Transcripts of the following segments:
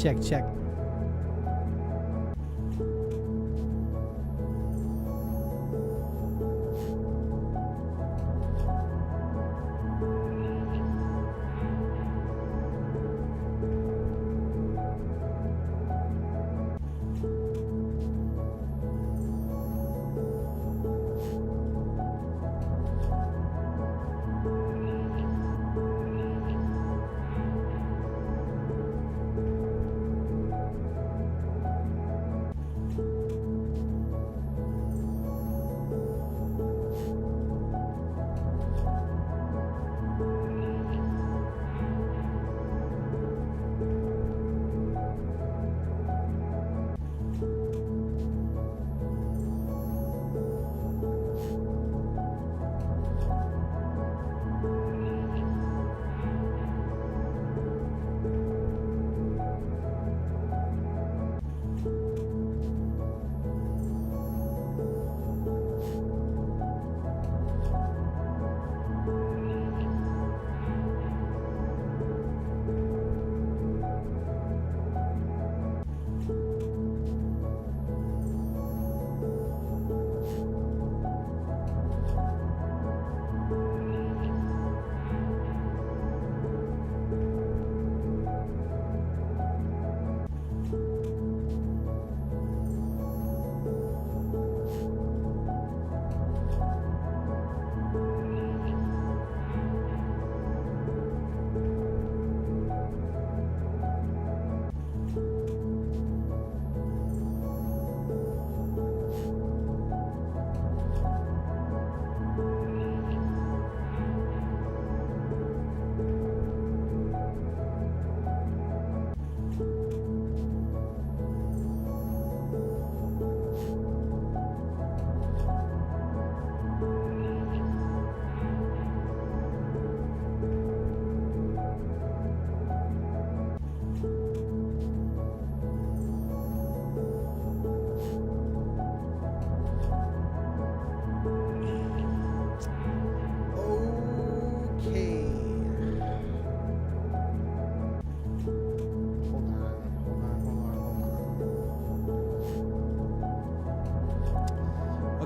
Check, check.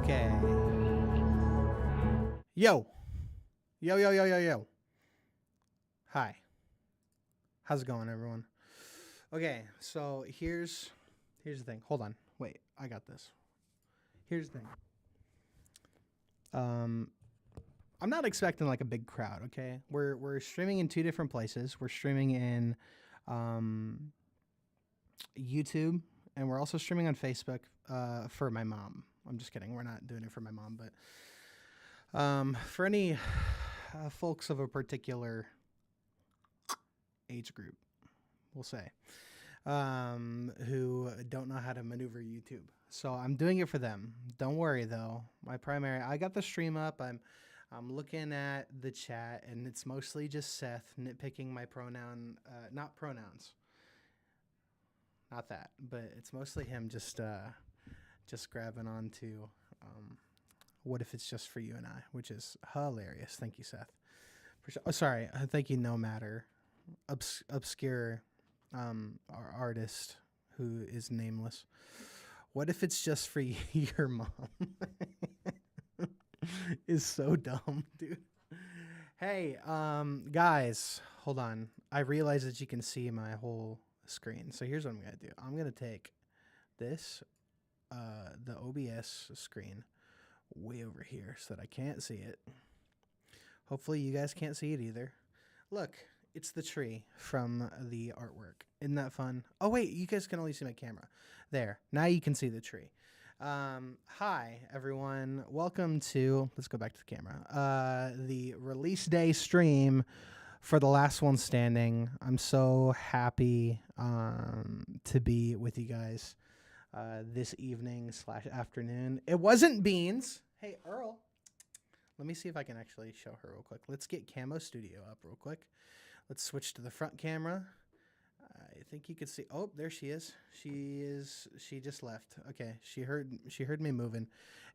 Okay. Yo. Yo, yo, yo, yo, yo. Hi. How's it going, everyone? Okay, so here's the thing. Hold on. Wait, I got this. Here's the thing. I'm not expecting like a big crowd, okay? We're streaming in two different places. We're streaming in YouTube, and we're also streaming on Facebook for my mom. I'm just kidding. We're not doing it for my mom, but for any folks of a particular age group, we'll say, who don't know how to maneuver YouTube. So I'm doing it for them. Don't worry though. I got the stream up. I'm looking at the chat, and it's mostly just Seth nitpicking my not pronouns. Not that, but it's mostly him just grabbing onto what if it's just for you and I, which is hilarious. Thank you, Seth. Oh, sorry. Thank you, No Matter. Obscure artist who is nameless. What if it's just for your mom? Is so dumb, dude. Hey, guys, hold on. I realize that you can see my whole screen. So here's what I'm gonna do. I'm gonna take this, the OBS screen, way over here so that I can't see it. Hopefully you guys can't see it either. Look, it's the tree from the artwork. Isn't that fun? Oh wait, you guys can only see my camera. There, now you can see the tree. Hi everyone, welcome to, let's go back to the camera, the release day stream for The Last One Standing. I'm so happy to be with you guys this evening / afternoon. It wasn't Beans. Hey Earl, let me see if I can actually show her real quick. Let's get Camo Studio up real quick. Let's switch to the front camera. I think you could see. Oh, there she is. She just left. Okay, she heard me moving,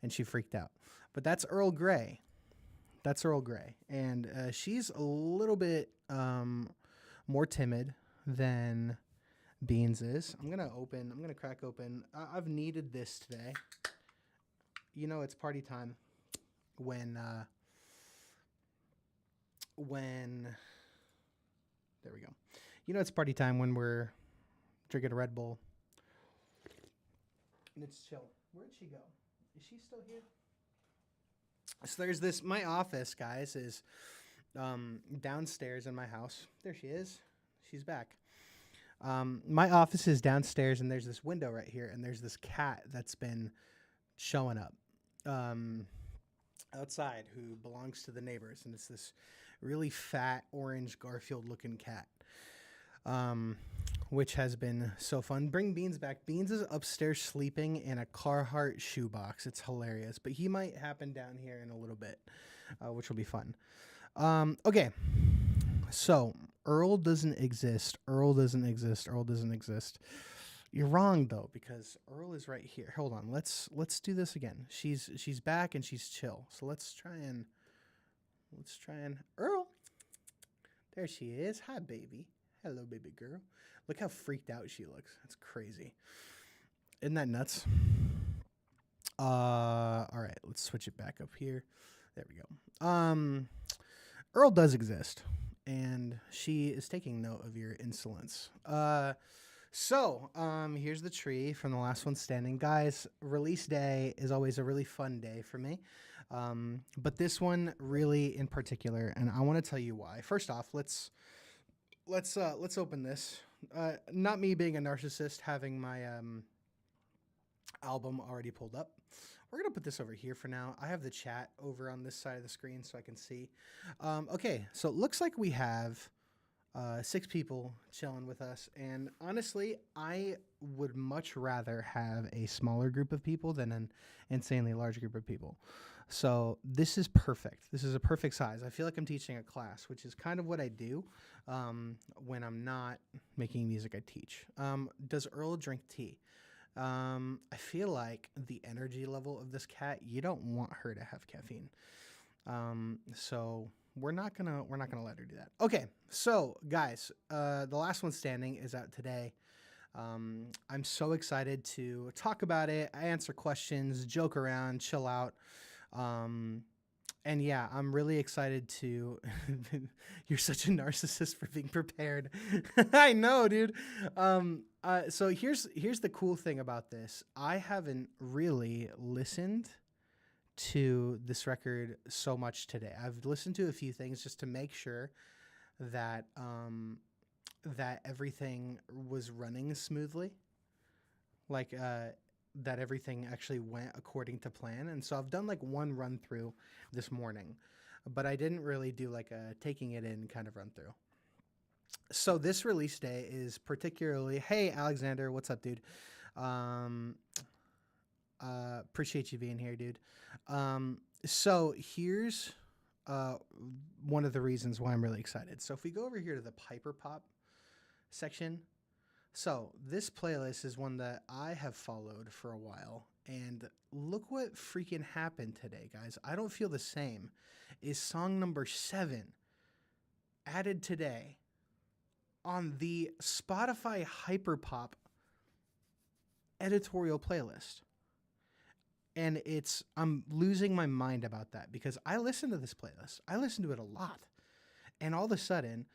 and she freaked out. But that's Earl Grey. That's Earl Grey, and she's a little bit more timid than Beans is. I'm gonna crack open. I've needed this today. You know, it's party time when there we go. You know, it's party time when we're drinking a Red Bull and it's chill. Where'd she go? Is she still here? So there's this. My office, guys, is downstairs in my house. There she is. She's back. My office is downstairs, and there's this window right here, and there's this cat that's been showing up outside who belongs to the neighbors, and it's this really fat orange Garfield-looking cat, which has been so fun. Bring Beans back. Beans is upstairs sleeping in a Carhartt shoebox. It's hilarious, but he might happen down here in a little bit, which will be fun. Okay, so Earl doesn't exist. Earl doesn't exist. Earl doesn't exist. You're wrong though, because Earl is right here. Hold on. Let's do this again. She's back and she's chill. So let's try and Earl. There she is. Hi, baby. Hello, baby girl. Look how freaked out she looks. That's crazy. Isn't that nuts? All right. Let's switch it back up here. There we go. Earl does exist, and she is taking note of your insolence. So here's the tree from the last one standing. Guys, release day is always a really fun day for me. But this one really in particular, and I want to tell you why. First off, let's open this. Not me being a narcissist, having my album already pulled up. We're going to put this over here for now. I have the chat over on this side of the screen so I can see. Okay, so it looks like we have 6 people chilling with us. And honestly, I would much rather have a smaller group of people than an insanely large group of people. So this is perfect. This is a perfect size. I feel like I'm teaching a class, which is kind of what I do when I'm not making music. I teach. Does Earl drink tea? I feel like the energy level of this cat, you don't want her to have caffeine. So we're not gonna let her do that. Okay, so guys, the last one standing is out today. I'm so excited to talk about it, answer questions, joke around, chill out. And yeah, I'm really excited to. You're such a narcissist for being prepared. I know, dude. So here's the cool thing about this. I haven't really listened to this record so much today. I've listened to a few things just to make sure that that everything was running smoothly. Like that everything actually went according to plan. And so I've done like one run through this morning, but I didn't really do like a taking it in kind of run through. So this release day is particularly, hey, Alexander, what's up, dude? Appreciate you being here, dude. So here's one of the reasons why I'm really excited. So if we go over here to the Piper Pop section, so this playlist is one that I have followed for a while, and look what freaking happened today, guys. I Don't Feel the Same is song number 7 added today on the Spotify Hyperpop editorial playlist. And I'm losing my mind about that because I listen to this playlist. I listen to it a lot. And all of a sudden,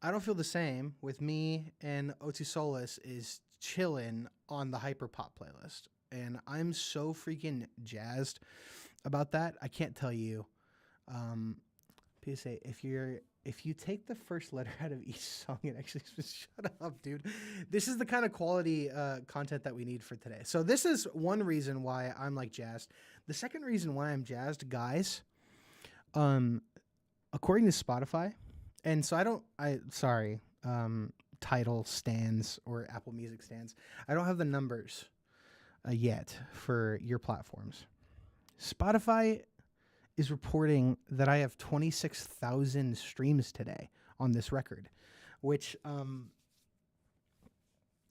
I Don't Feel the Same with me and Otu Solis is chilling on the Hyperpop playlist. And I'm so freaking jazzed about that. I can't tell you. PSA, if you take the first letter out of each song, it actually shut up, dude. This is the kind of quality content that we need for today. So this is one reason why I'm like jazzed. The second reason why I'm jazzed, guys, according to Spotify, and so Tidal stands or Apple Music stands. I don't have the numbers yet for your platforms. Spotify is reporting that I have 26,000 streams today on this record, which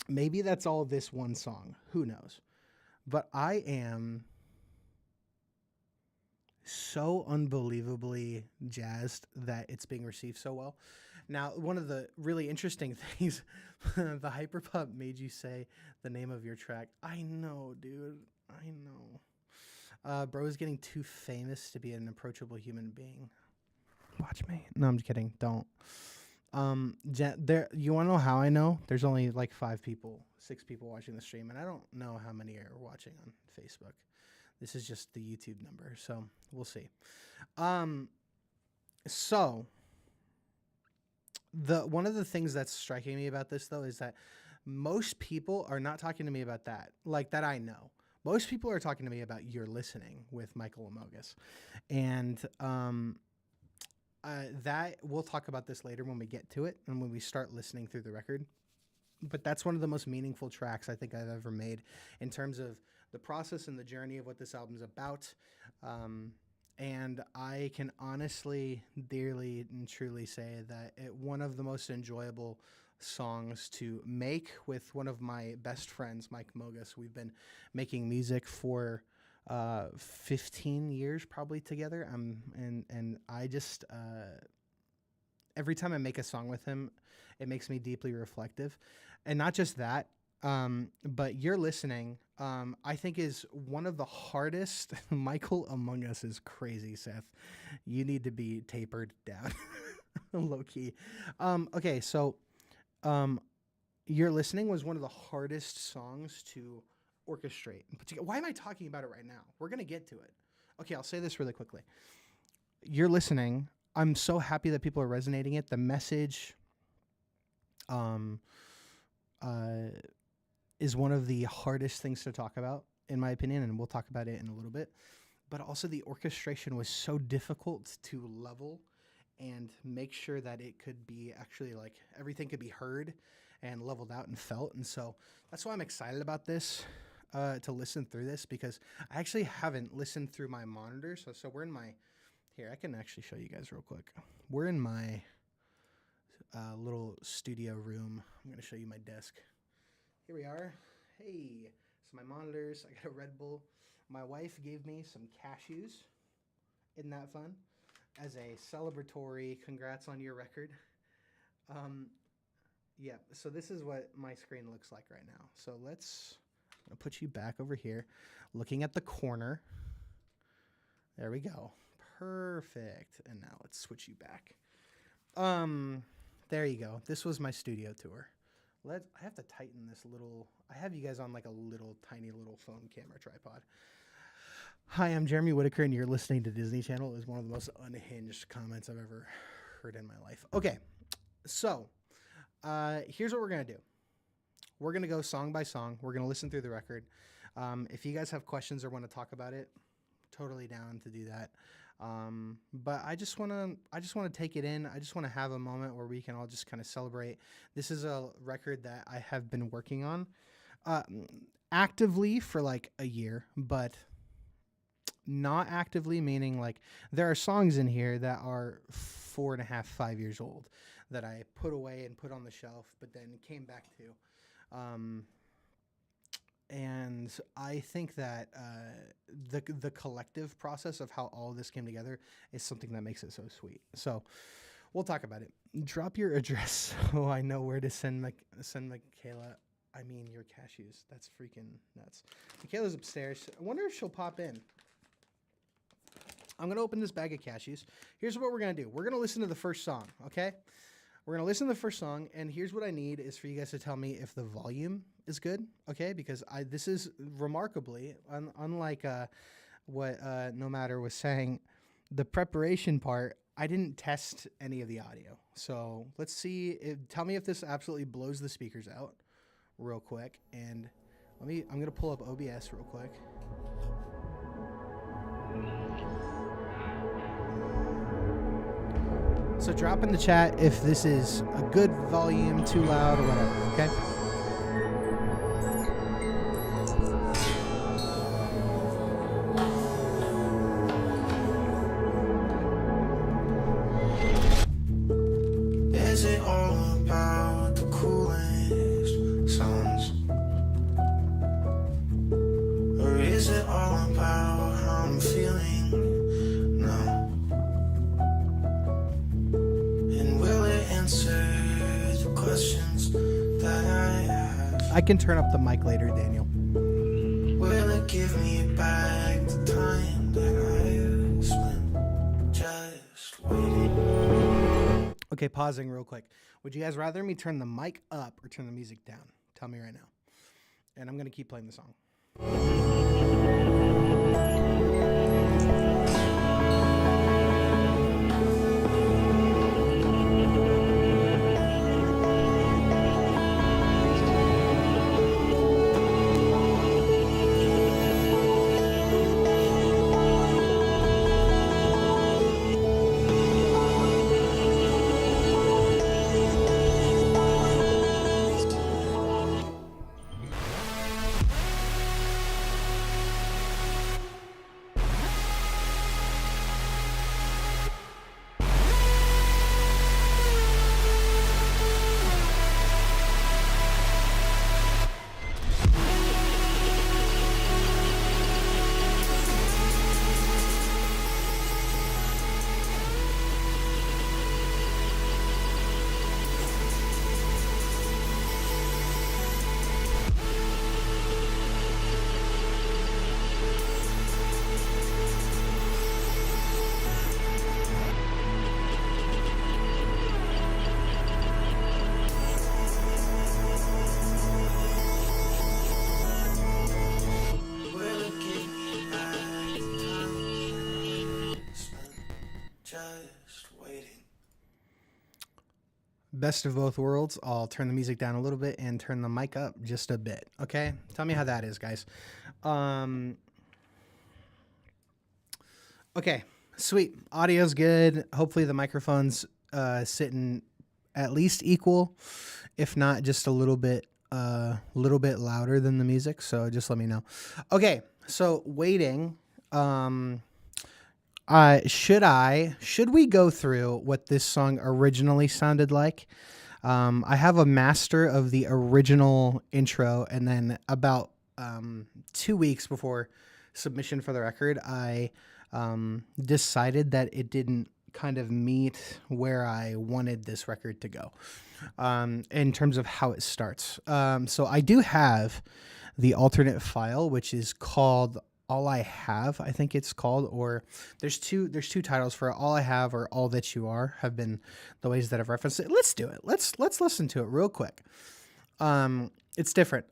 maybe that's all this one song. Who knows? But I am so unbelievably jazzed that it's being received so well. Now, one of the really interesting things, the hyperpop made you say the name of your track. I know, dude. I know. Bro is getting too famous to be an approachable human being. Watch me. No, I'm just kidding. Don't. There. You want to know how I know? There's only like 6 people watching the stream, and I don't know how many are watching on Facebook. This is just the YouTube number, so we'll see. So one of the things that's striking me about this though is that most people are not talking to me about that, like that I know. Most people are talking to me about You're Listening with Michael Amogus, and that we'll talk about this later when we get to it and when we start listening through the record. But that's one of the most meaningful tracks I think I've ever made in terms of the process and the journey of what this album's about. And I can honestly, dearly, and truly say that one of the most enjoyable songs to make with one of my best friends, Mike Mogus. We've been making music for 15 years probably together. And I just, every time I make a song with him, it makes me deeply reflective. And not just that, but You're Listening, I think is one of the hardest. Michael Among Us is crazy, Seth. You need to be tapered down. Low key. Okay, so You're Listening was one of the hardest songs to orchestrate. Why am I talking about it right now? We're going to get to it. Okay, I'll say this really quickly. You're Listening. I'm so happy that people are resonating it. The message is one of the hardest things to talk about, in my opinion, and we'll talk about it in a little bit. But also the orchestration was so difficult to level and make sure that it could be actually like everything could be heard and leveled out and felt. And so that's why I'm excited about this, to listen through this, because I actually haven't listened through my monitor. So we're in my, here, I can actually show you guys real quick. We're in my little studio room. I'm going to show you my desk. Here we are. Hey, so my monitors, I got a Red Bull. My wife gave me some cashews. Isn't that fun? As a celebratory, congrats on your record. Yeah, so this is what my screen looks like right now. So I'm going to put you back over here, looking at the corner. There we go. Perfect. And now let's switch you back. There you go. This was my studio tour. I have to tighten this little. I have you guys on like a little tiny little phone camera tripod. Hi, I'm Jeremy Whitaker, and you're listening to Disney Channel. Is one of the most unhinged comments I've ever heard in my life. Okay, so here's what we're gonna do. We're gonna go song by song. We're gonna listen through the record. If you guys have questions or want to talk about it, totally down to do that. But I just want to take it in. I just want to have a moment where we can all just kind of celebrate. This is a record that I have been working on actively for like a year, but not actively, meaning like there are songs in here that are 4.5, 5 years old that I put away and put on the shelf, but then came back to. And I think that the collective process of how all of this came together is something that makes it so sweet. So we'll talk about it. Drop your address so I know where to send Michaela. I mean, your cashews. That's freaking nuts. Michaela's upstairs. I wonder if she'll pop in. I'm going to open this bag of cashews. Here's what we're going to do. We're going to listen to the first song, okay? We're going to listen to the first song, and here's what I need is for you guys to tell me if the volume is good, okay? Because this is remarkably, unlike what No Matter was saying, the preparation part, I didn't test any of the audio. So let's see. Tell me if this absolutely blows the speakers out real quick. And I'm going to pull up OBS real quick. So drop in the chat if this is a good volume, too loud, or whatever, okay? Is it all about the coolest songs? Or is it all about how I'm feeling now? And will it answer I can turn up the mic later, Daniel. Will it give me back the time that I spent just waiting? Okay, pausing real quick. Would you guys rather me turn the mic up or turn the music down? Tell me right now. And I'm going to keep playing the song. Will it give me back the time spent just waiting? Best of both worlds. I'll turn the music down a little bit and turn the mic up just a bit. Okay? Tell me how that is, guys. Okay, sweet. Audio's good. Hopefully the microphone's sitting at least equal, if not just a little bit louder than the music. So just let me know. Okay, so waiting. Should we go through what this song originally sounded like? I have a master of the original intro, and then about 2 weeks before submission for the record, I decided that it didn't kind of meet where I wanted this record to go in terms of how it starts. So I do have the alternate file, which is called All I Have, I think it's called, or there's two titles for it. All I Have or All That You Are have been the ways that I've referenced it. Let's do it. Let's listen to it real quick. It's different.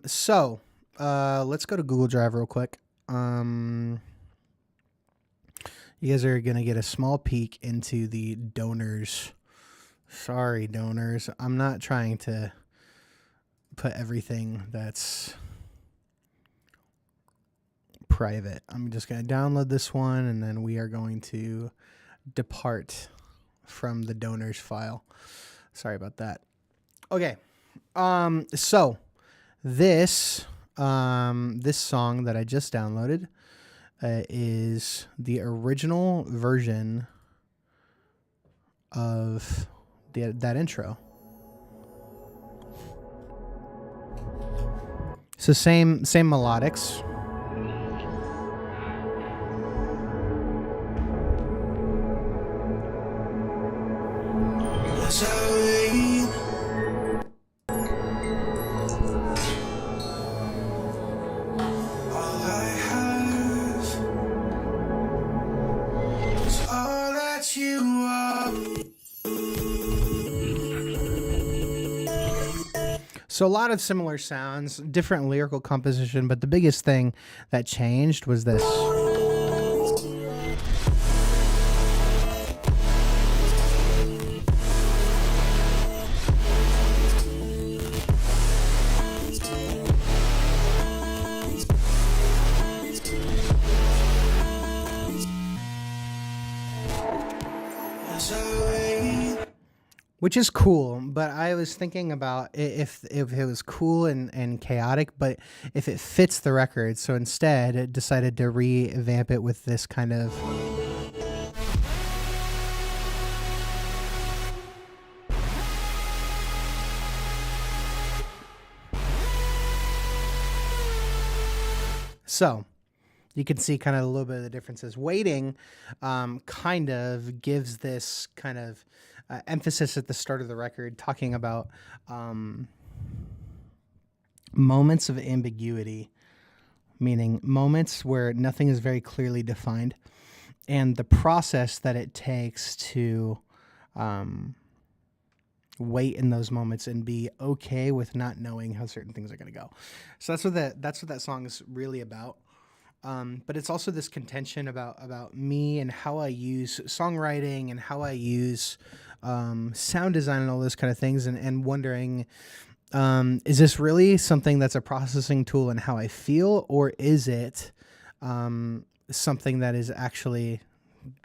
So let's go to Google Drive real quick. You guys are going to get a small peek into the donors. Sorry, donors. I'm not trying to put everything that's private. I'm just going to download this one, and then we are going to depart from the donors file. Sorry about that. Okay. So this song that I just downloaded is the original version of that intro. So same melodics. As I wait, all I have is all that you are. So a lot of similar sounds, different lyrical composition, but the biggest thing that changed was this. As I wait, Which is cool, but I was thinking about if it was cool and chaotic, but if it fits the record. So instead, it decided to revamp it with this kind of. So you can see kind of a little bit of the differences. Waiting kind of gives this kind of emphasis at the start of the record, talking about moments of ambiguity, meaning moments where nothing is very clearly defined, and the process that it takes to wait in those moments and be okay with not knowing how certain things are going to go. So that's what that song is really about. But it's also this contention about me and how I use songwriting and how I use sound design and all those kind of things, and wondering, is this really something that's a processing tool in how I feel, or is it something that is actually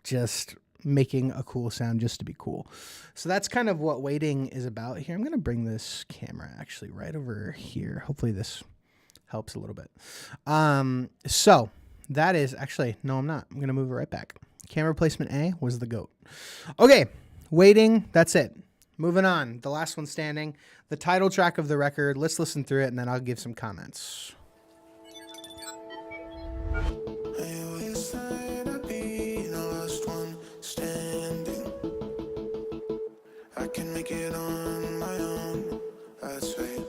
just making a cool sound just to be cool? So that's kind of what waiting is about here. I'm going to bring this camera actually right over here. Hopefully this helps a little bit. So that is actually, no, I'm not. I'm going to move it right back. Camera placement A was the GOAT. Okay. Waiting. That's it. Moving on. The last one standing, the title track of the record. Let's listen through it and then I'll give some comments. I always thought I'd be the last one standing. I can make it on my own, I'd say.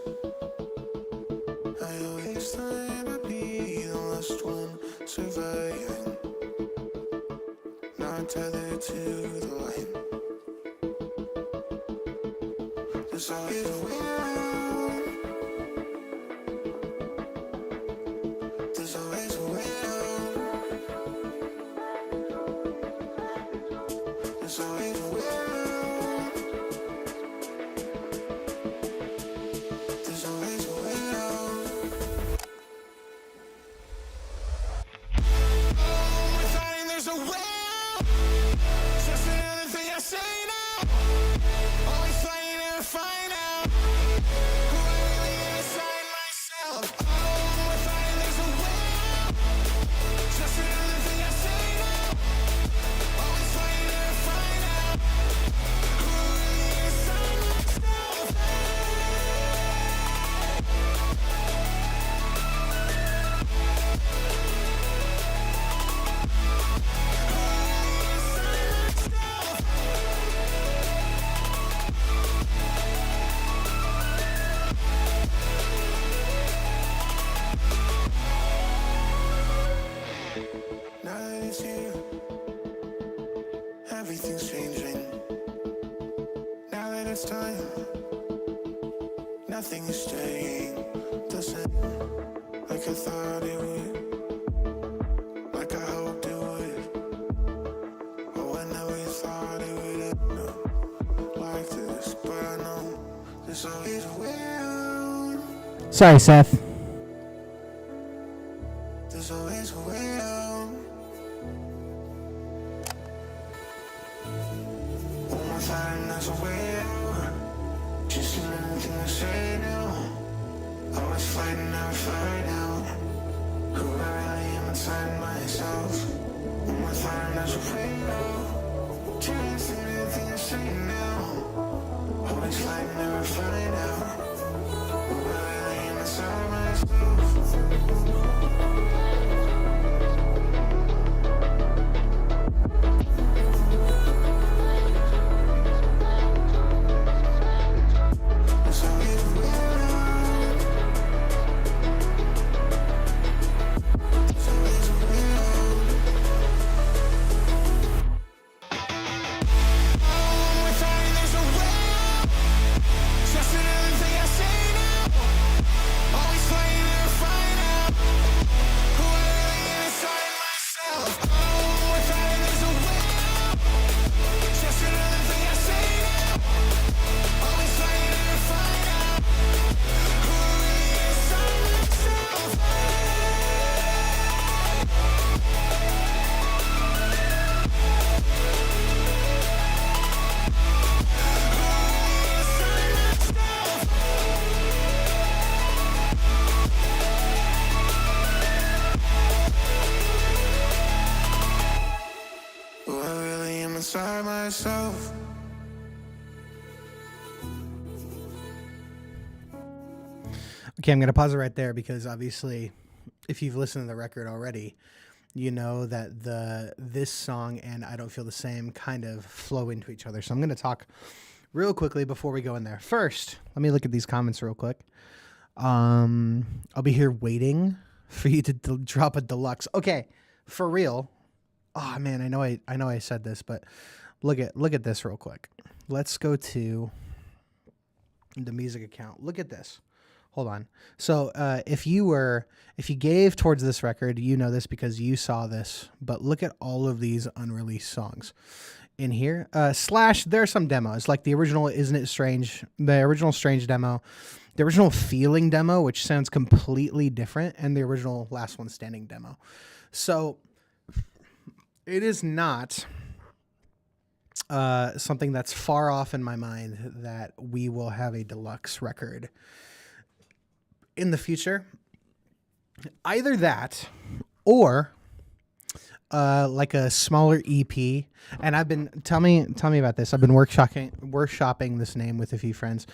I always thought I'd be the last one surviving, not tethered to the line. There's always a way out. There's always a way out. There's always a way out. There's always a way out. We're finding there's a way out. Just another thing I say now. Always fighting to find out who I really am inside myself. We're finding there's a way out. Just another thing I say now. Always fighting to find out who I really am inside myself. Now that it's here, everything's changing. Now that it's time, nothing is staying the same. Like I thought it would, like I hoped it would. Oh, I never thought it would end like this, but I know there's always a way out. Sorry, Seth. There's always a way out. One more time, there's a way out. Just another thing to say now. Always fighting, never find out who I really am inside myself. One more time, there's a way out. Just another thing to say now. Always fighting, never find out who I really am inside myself. There's always a way out. There's always a way out. We're finding there's a way out. Just another thing I say now. Always fighting to find out who I really am inside myself. We're finding there's a way out. Just another thing I say now. Always fighting to find out who I really am inside myself. Who I really am inside myself. Okay, I'm going to pause it right there because obviously, if you've listened to the record already, you know that this song and I Don't Feel the Same kind of flow into each other. So I'm going to talk real quickly before we go in there. First, let me look at these comments real quick. I'll be here waiting for you to drop a deluxe. Okay, for real. Oh man, I know I said this, but look at this real quick. Let's go to the music account. Look at this. Hold on. So if you gave towards this record, you know this because you saw this. But look at all of these unreleased songs in here. Slash, there are some demos like the original "Isn't It Strange," the original "Strange" demo, the original "Feeling" demo, which sounds completely different, and the original "Last One Standing" demo. So it is not something that's far off in my mind that we will have a deluxe record in the future. Either that or like a smaller EP. And I've been tell me about this. I've been workshopping this name with a few friends.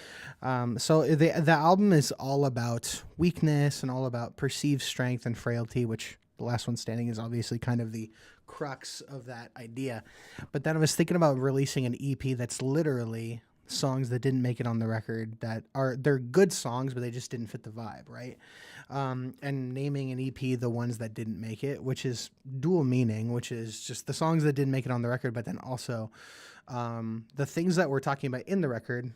So the album is all about weakness and all about perceived strength and frailty, which The Last One Standing is obviously kind of the crux of that idea. But then I was thinking about releasing an EP that's literally songs that didn't make it on the record, they're good songs, but they just didn't fit the vibe, right? And naming an EP the ones that didn't make it, which is dual meaning, which is just the songs that didn't make it on the record, but then also the things that we're talking about in the record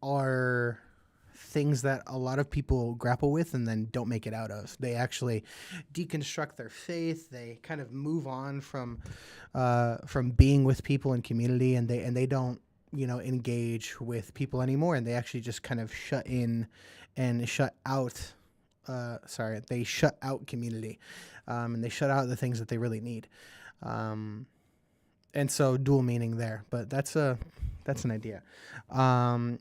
are things that a lot of people grapple with and then don't make it out of. They actually deconstruct their faith. They kind of move on from being with people in community, and they don't, engage with people anymore, and they actually just kind of shut in and shut out. They shut out community, and they shut out the things that they really need. And so dual meaning there, but that's an idea.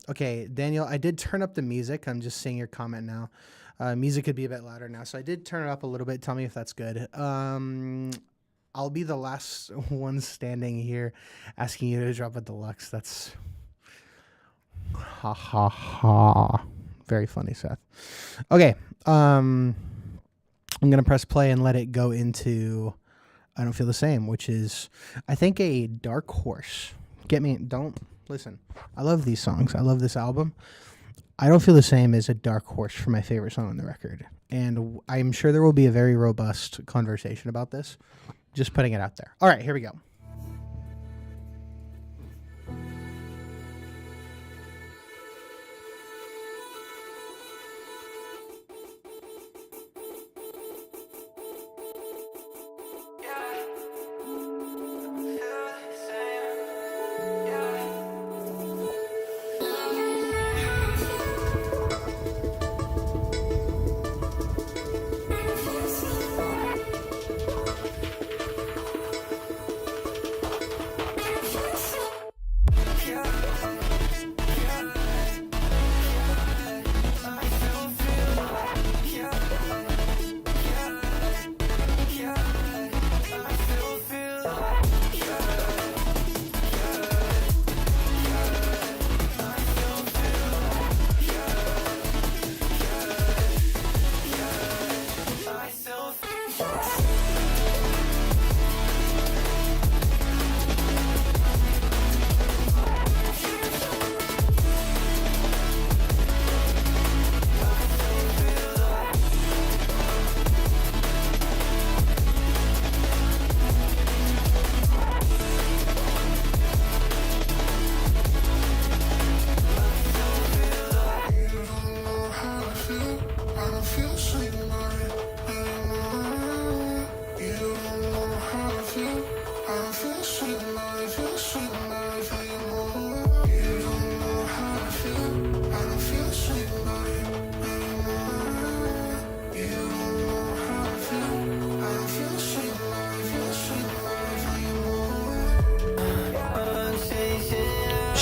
Okay, Daniel, I did turn up the music. I'm just seeing your comment now. Music could be a bit louder now, so I did turn it up a little bit. Tell me if that's good. I'll be the last one standing here asking you to drop a deluxe. That's ha ha ha. Very funny, Seth. Okay, I'm gonna press play and let it go into I Don't Feel the Same, which is, I think, a dark horse. Listen, I love these songs. I love this album. I Don't Feel the Same is a dark horse for my favorite song on the record. And I'm sure there will be a very robust conversation about this. Just putting it out there. All right, here we go.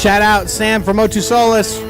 Shout out Sam from O2 Solace.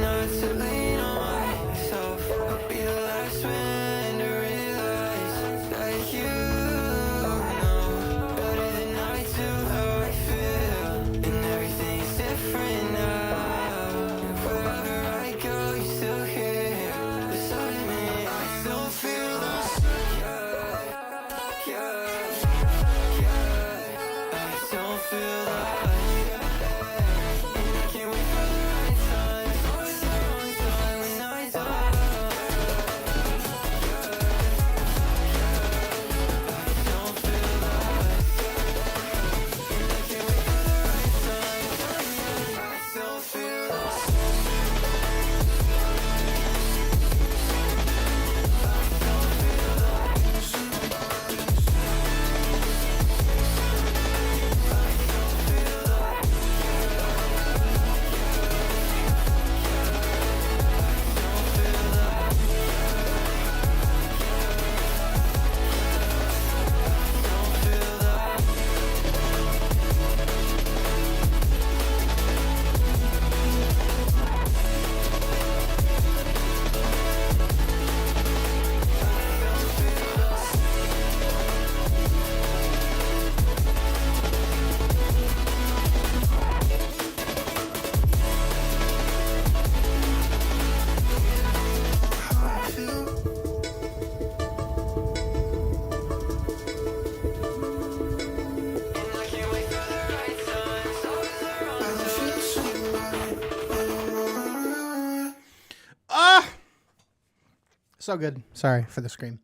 So good. Sorry for the scream.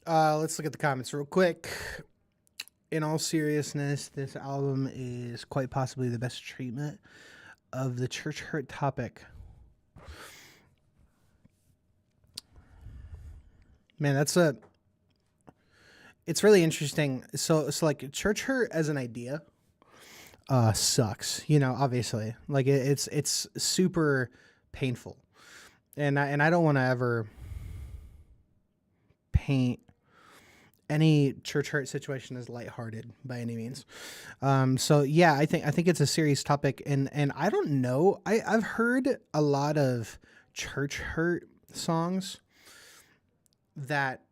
Let's look at the comments real quick. In all seriousness, this album is quite possibly the best treatment of the church hurt topic. Man, it's really interesting. So it's like church hurt as an idea sucks, obviously. Like it's super painful. And I don't want to ever paint any church hurt situation as lighthearted by any means. So yeah, I think it's a serious topic, and I don't know. I've heard a lot of church hurt songs that,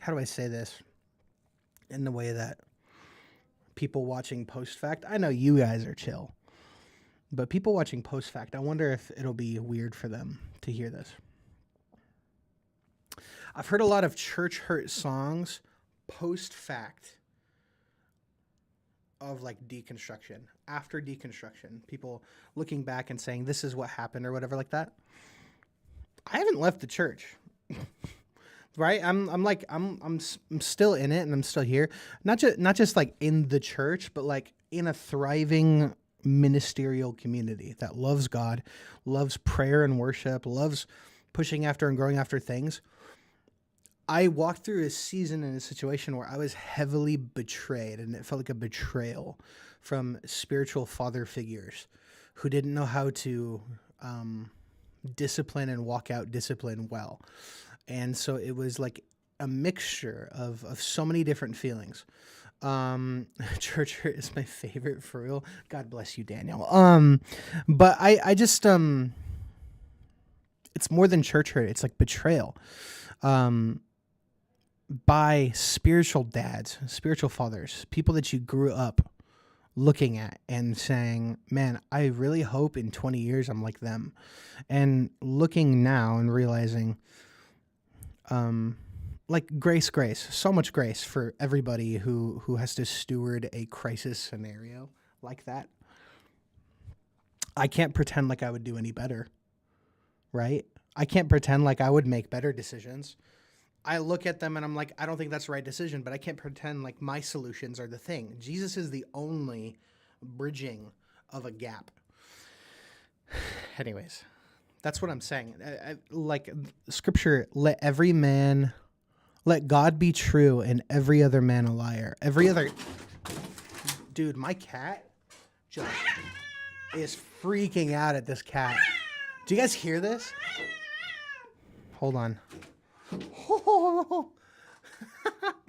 how do I say this in the way that people watching post fact, I know you guys are chill, but people watching post fact, I wonder if it'll be weird for them to hear this. I've heard a lot of church hurt songs post fact of like deconstruction, after deconstruction, people looking back and saying this is what happened or whatever like that. I haven't left the church. Right? I'm still in it, and I'm still here. Not just like in the church, but like in a thriving ministerial community that loves God, loves prayer and worship, loves pushing after and growing after things. I walked through a season in a situation where I was heavily betrayed, and it felt like a betrayal from spiritual father figures who didn't know how to discipline and walk out discipline well. And so it was like a mixture of so many different feelings. Church hurt is my favorite, for real. God bless you, Daniel. But I just, it's more than church hurt. It's like betrayal. By spiritual dads, spiritual fathers, people that you grew up looking at and saying, man, I really hope in 20 years I'm like them. And looking now and realizing, like grace, so much grace for everybody who has to steward a crisis scenario like that. I can't pretend like I would do any better, right? I can't pretend like I would make better decisions. I look at them and I'm like, I don't think that's the right decision, but I can't pretend like my solutions are the thing. Jesus is the only bridging of a gap. Anyways, that's what I'm saying. Like scripture, let God be true and every other man a liar. Dude, my cat just is freaking out at this cat. Do you guys hear this? Hold on.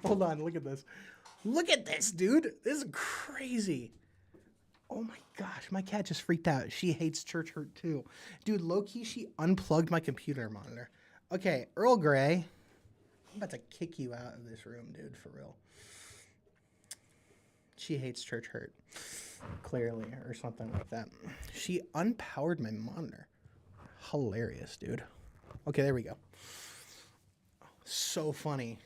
Hold on, look at this. Look at this, dude. This is crazy. Oh my gosh, my cat just freaked out. She hates church hurt too. Dude, low-key, she unplugged my computer monitor. Okay, Earl Grey. I'm about to kick you out of this room, dude, for real. She hates church hurt, clearly, or something like that. She unpowered my monitor. Hilarious, dude. Okay, there we go. So funny.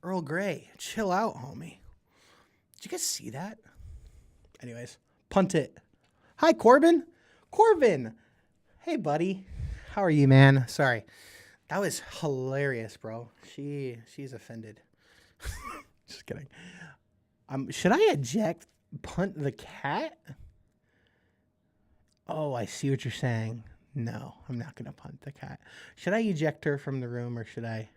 Earl Grey, chill out, homie. Did you guys see that? Anyways, punt it. Hi, Corbin. Corbin. Hey, buddy. How are you, man? Sorry. That was hilarious, bro. She's offended. Just kidding. Should I punt the cat? Oh, I see what you're saying. No, I'm not going to punt the cat. Should I eject her from the room, or should I?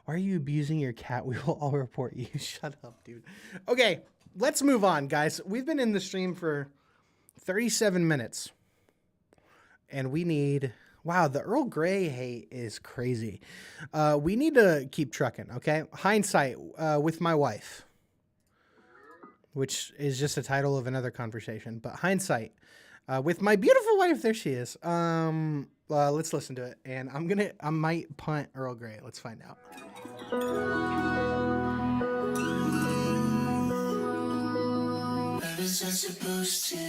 Why are you abusing your cat? We will all report you. Shut up, dude. Okay, let's move on, guys. We've been in the stream for 37 minutes. And we need... Wow, the Earl Grey hate is crazy. We need to keep trucking, okay? Hindsight with my wife, which is just a title of another conversation. But hindsight with my beautiful wife. There she is. Let's listen to it. And I might punt Earl Grey. Let's find out. Is it supposed to be?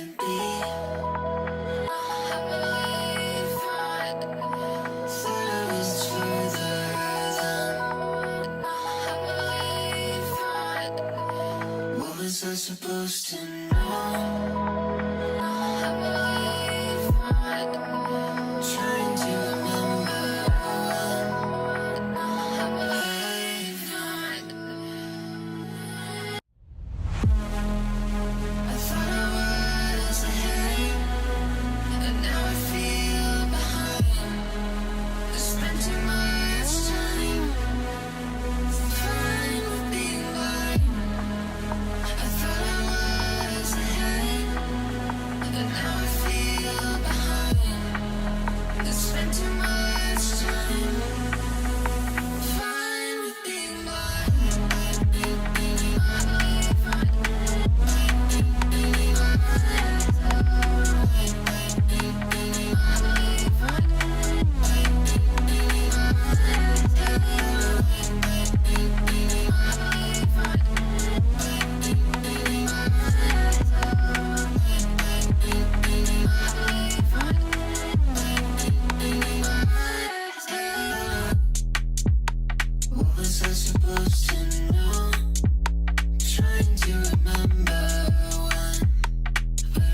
What was I supposed to know? Trying to remember.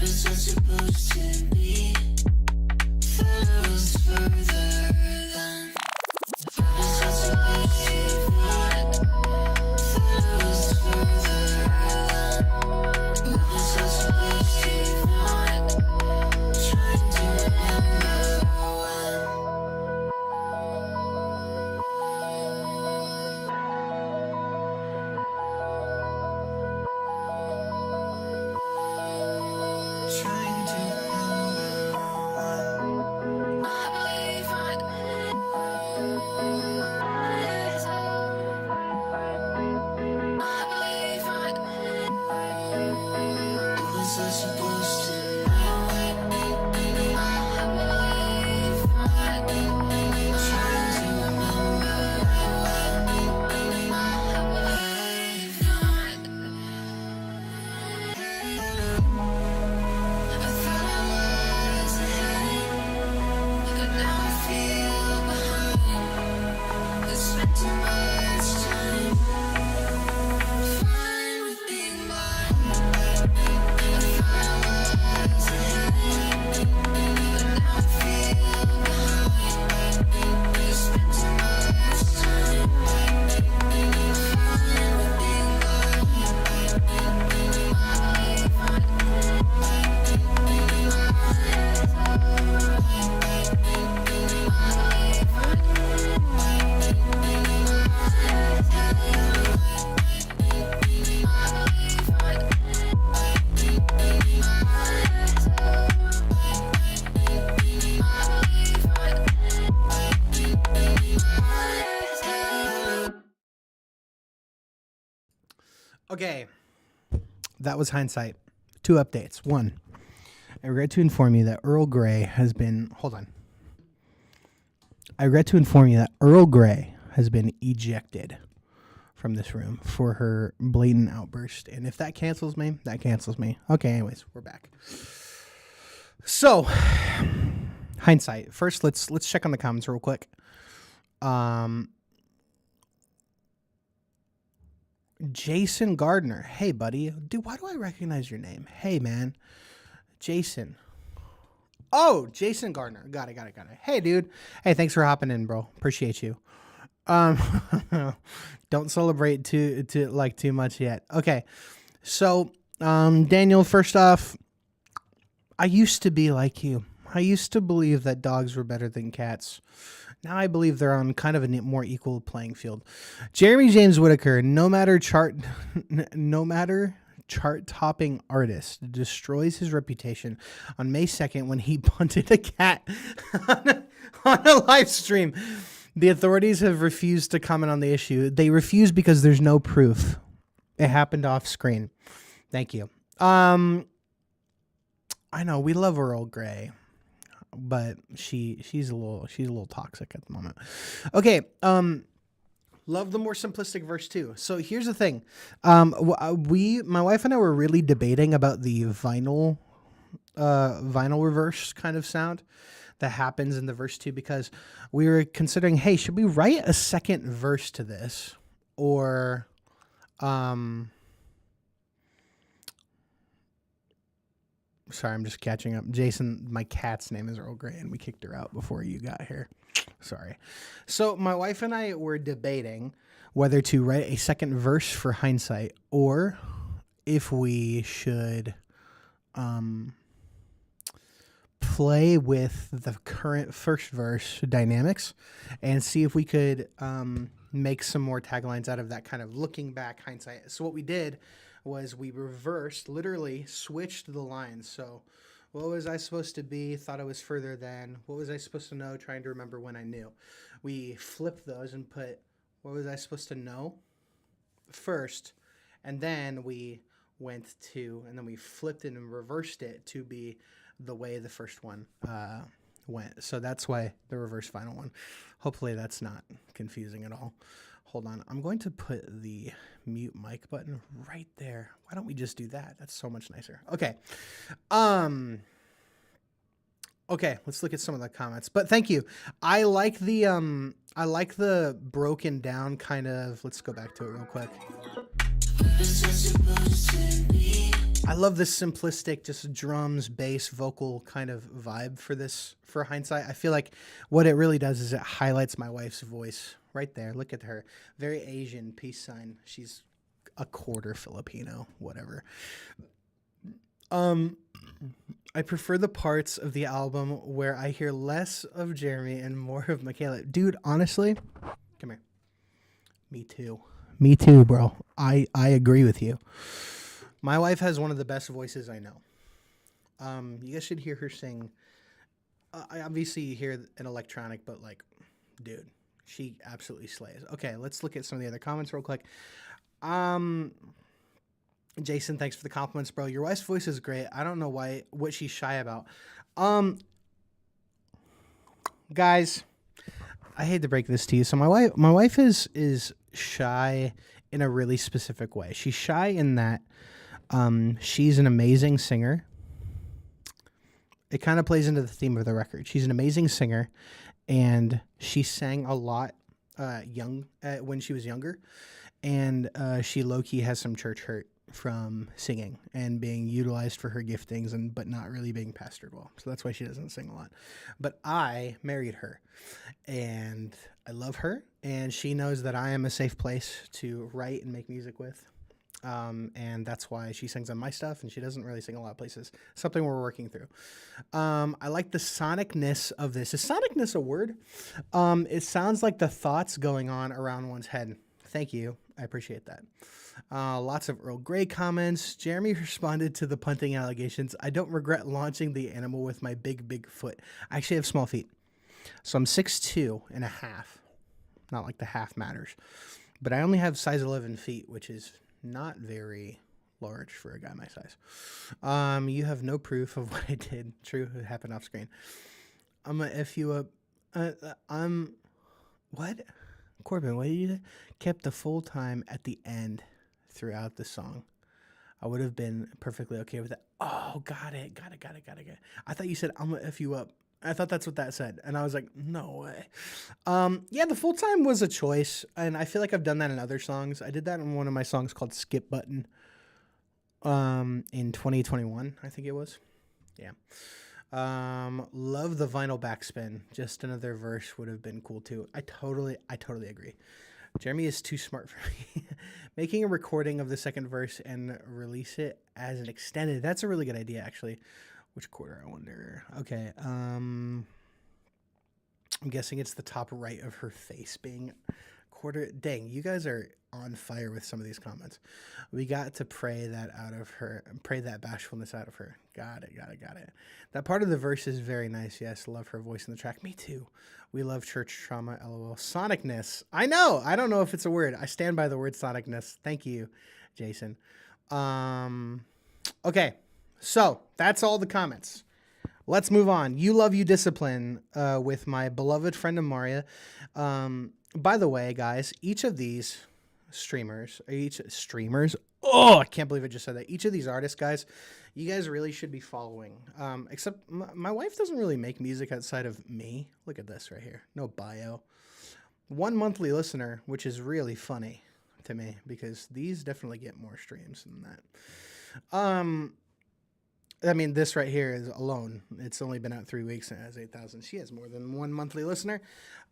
is not supposed to be. Follows further than what is not supposed to be. Follows further than what is not supposed to be. Trying to remember trying to remember when I believe what was I supposed to know? I believe trying to remember when I believe I thought I was ahead, but now I feel behind. I spent too much time fine with being blind. I thought I was ahead, but now I feel behind. I spent too much time fine with being Okay, that was Hindsight. 2 updates. 1, I regret to inform you that Earl Grey has been... Hold on. I regret to inform you that Earl Grey has been ejected from this room for her blatant outburst. And if that cancels me, that cancels me. Okay, anyways, we're back. So, Hindsight. First, let's check on the comments real quick. Jason Gardner. Hey, buddy. Dude, why do I recognize your name? Hey, man. Jason. Oh, Jason Gardner. Got it. Hey, dude. Hey, thanks for hopping in, bro. Appreciate you. Don't celebrate too much yet. Okay. So, Daniel, first off, I used to be like you. I used to believe that dogs were better than cats. Now I believe they're on kind of a more equal playing field. Jeremy James Whitaker, no matter chart-topping artist, destroys his reputation on May 2nd when he punted a cat on a live stream. The authorities have refused to comment on the issue. They refuse because there's no proof. It happened off screen. Thank you. I know we love Earl Grey, but she's a little toxic at the moment. Okay, love the more simplistic verse too. So here's the thing. My wife and I were really debating about the vinyl reverse kind of sound that happens in the verse 2, because we were considering, hey, should we write a second verse to this, or sorry, I'm just catching up. Jason, my cat's name is Earl Grey, and we kicked her out before you got here. Sorry. So my wife and I were debating whether to write a second verse for Hindsight, or if we should play with the current first verse dynamics and see if we could make some more taglines out of that, kind of looking back Hindsight. So what we did was we reversed, literally switched the lines. So what was I supposed to be? Thought I was further than. What was I supposed to know? Trying to remember when I knew. We flipped those and put, what was I supposed to know first? And then we went to, and then we flipped it and reversed it to be the way the first one went. So that's why the reverse final one. Hopefully that's not confusing at all. Hold on. I'm going to put the mute mic button right there. Why don't we just do that? That's so much nicer. Okay. Okay, let's look at some of the comments. But thank you. I like the broken down kind of. Let's go back to it real quick. What is I supposed to be? I love this simplistic, just drums, bass, vocal kind of vibe for this. For Hindsight, I feel like what it really does is it highlights my wife's voice right there. Look at her, very Asian, peace sign. She's a quarter Filipino, whatever. Um, I prefer the parts of the album where I hear less of Jeremy and more of Michaela. Dude, honestly, come here. Me too. Me too, bro. I agree with you. My wife has one of the best voices I know. You guys should hear her sing. I obviously you hear an electronic, but like, dude, she absolutely slays. Okay, let's look at some of the other comments real quick. Jason, thanks for the compliments, bro. Your wife's voice is great. I don't know what she's shy about. Guys, I hate to break this to you. So my wife is shy in a really specific way. She's shy in that she's an amazing singer. It kind of plays into the theme of the record. She's an amazing singer, and she sang a lot when she was younger, and she low-key has some church hurt from singing and being utilized for her giftings but not really being pastored well. So that's why she doesn't sing a lot. But I married her, and I love her, and she knows that I am a safe place to write and make music with. And that's why she sings on my stuff, and she doesn't really sing a lot of places. Something we're working through. I like the sonicness of this. Is sonicness a word? It sounds like the thoughts going on around one's head. Thank you. I appreciate that. Lots of Earl Grey comments. Jeremy responded to the punting allegations. I don't regret launching the animal with my big foot. I actually have small feet. So I'm 6'2.5". Not like the half matters. But I only have size 11 feet, which is not very large for a guy my size. You have no proof of what I did. True, it happened off screen. I'm gonna F you up. What? Corbin, what did you say? Kept the full time at the end throughout the song. I would have been perfectly okay with that. Oh, got it. I thought you said, I'm gonna F you up. I thought that's what that said. And I was like, no way. Yeah, the full time was a choice. And I feel like I've done that in other songs. I did that in one of my songs called Skip Button in 2021, I think it was. Yeah. Love the vinyl backspin. Just another verse would have been cool too. I totally agree. Jeremy is too smart for me. Making a recording of the second verse and release it as an extended. That's a really good idea, actually. Which quarter, I wonder? Okay. I'm guessing it's the top right of her face being quarter. Dang, you guys are on fire with some of these comments. We got to pray that out of her, pray that bashfulness out of her. Got it. That part of the verse is very nice. Yes, love her voice in the track. Me too. We love church trauma, lol. Sonicness. I know. I don't know if it's a word. I stand by the word sonicness. Thank you, Jason. Okay. So that's all the comments. Let's move on. You Love You Discipline with my beloved friend Amaria. By the way, guys, each of these streamers, oh, I can't believe I just said that. Each of these artists, guys, you guys really should be following. Except my wife doesn't really make music outside of me. Look at this right here. No bio. 1 monthly listener, which is really funny to me because these definitely get more streams than that. I mean, this right here is alone. It's only been out 3 weeks and it has 8,000. She has more than one monthly listener.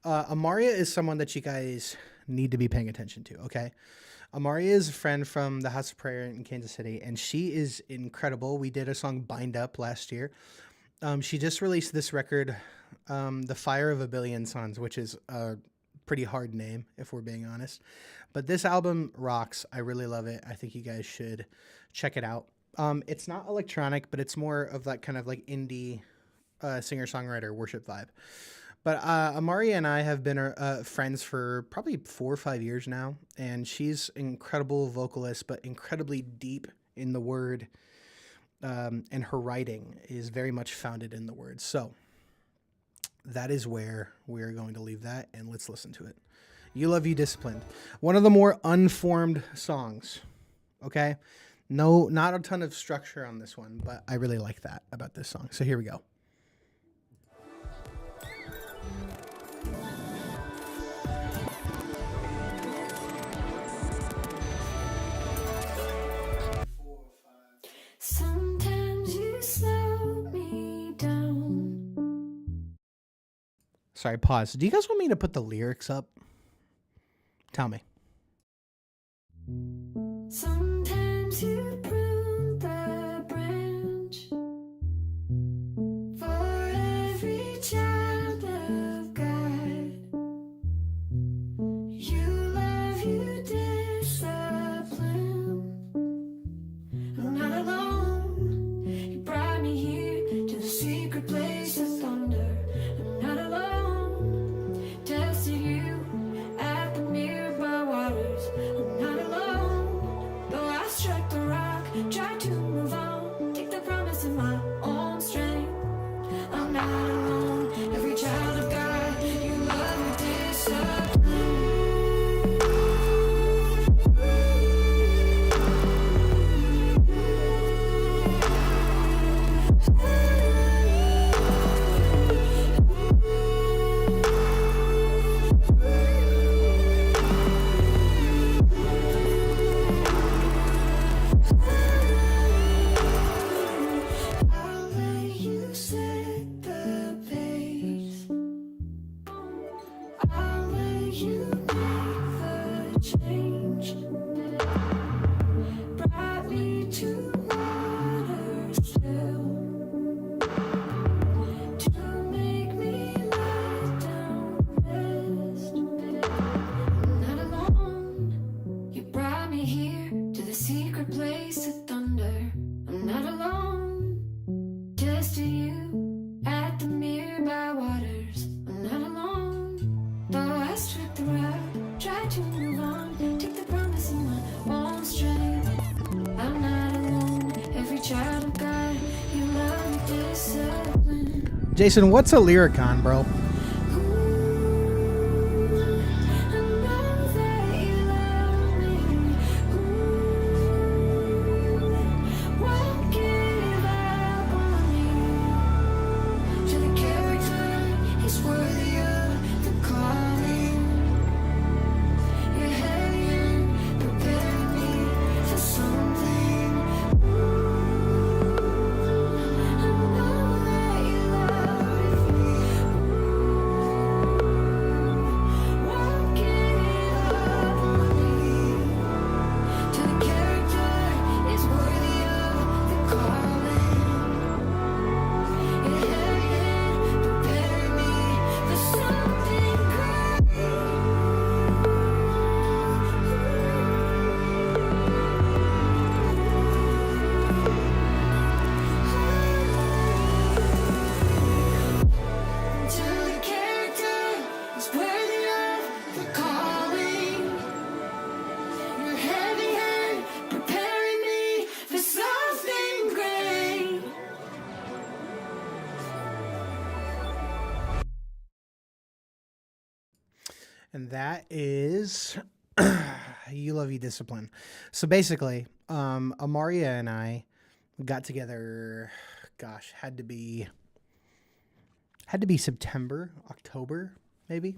Amaria is someone that you guys need to be paying attention to, okay? Amaria is a friend from the House of Prayer in Kansas City, and she is incredible. We did a song Bind Up last year. She just released this record, The Fire of a Billion Suns, which is a pretty hard name, if we're being honest. But this album rocks. I really love it. I think you guys should check it out. It's not electronic, but it's more of that kind of like indie singer-songwriter worship vibe. But Amaria and I have been friends for probably 4 or 5 years now, and she's an incredible vocalist, but incredibly deep in the word, and her writing is very much founded in the word. So that is where we're going to leave that, and let's listen to it. You Love You Disciplined. One of the more unformed songs, okay? No, not a ton of structure on this one, but I really like that about this song. So here we go. Sorry, pause. Do you guys want me to put the lyrics up? Tell me. Sometimes you prune the branch for every child of God. You love, you discipline. I'm not alone. You brought me here to the secret place of thunder. I'm not alone. Tested you at the nearby waters. I'm not alone. Though I struck the rock, tried to move on. Take the promise in my own strength. I'm not alone. Every child of God, you love your discipline. I'll let you set the pace. I'll let you make the change. Brought me to water still to make me lie down, rest. I'm not alone. You brought me here to the secret place of thunder. I'm not alone. Just to you at the nearby waters. I'm not alone. Though I struck the rock, tried to move on. Take the promise in my own strength. I'm not alone. Every child of God, you love your discipline. Jason, what's a lyricon, bro? Ooh, I know that you love me. Ooh, won't give up on you. To the character is worthy of the calling. Your hand prepared me for something. I know that you love me. Won't give up on me. To the character is worthy of the calling. Your hand prepared me for something to the character is worthy of the calling. Your heavy hand preparing me for something great. And that is You Love You Discipline. So basically, Amaria and I got together, gosh, had to be September, October, maybe,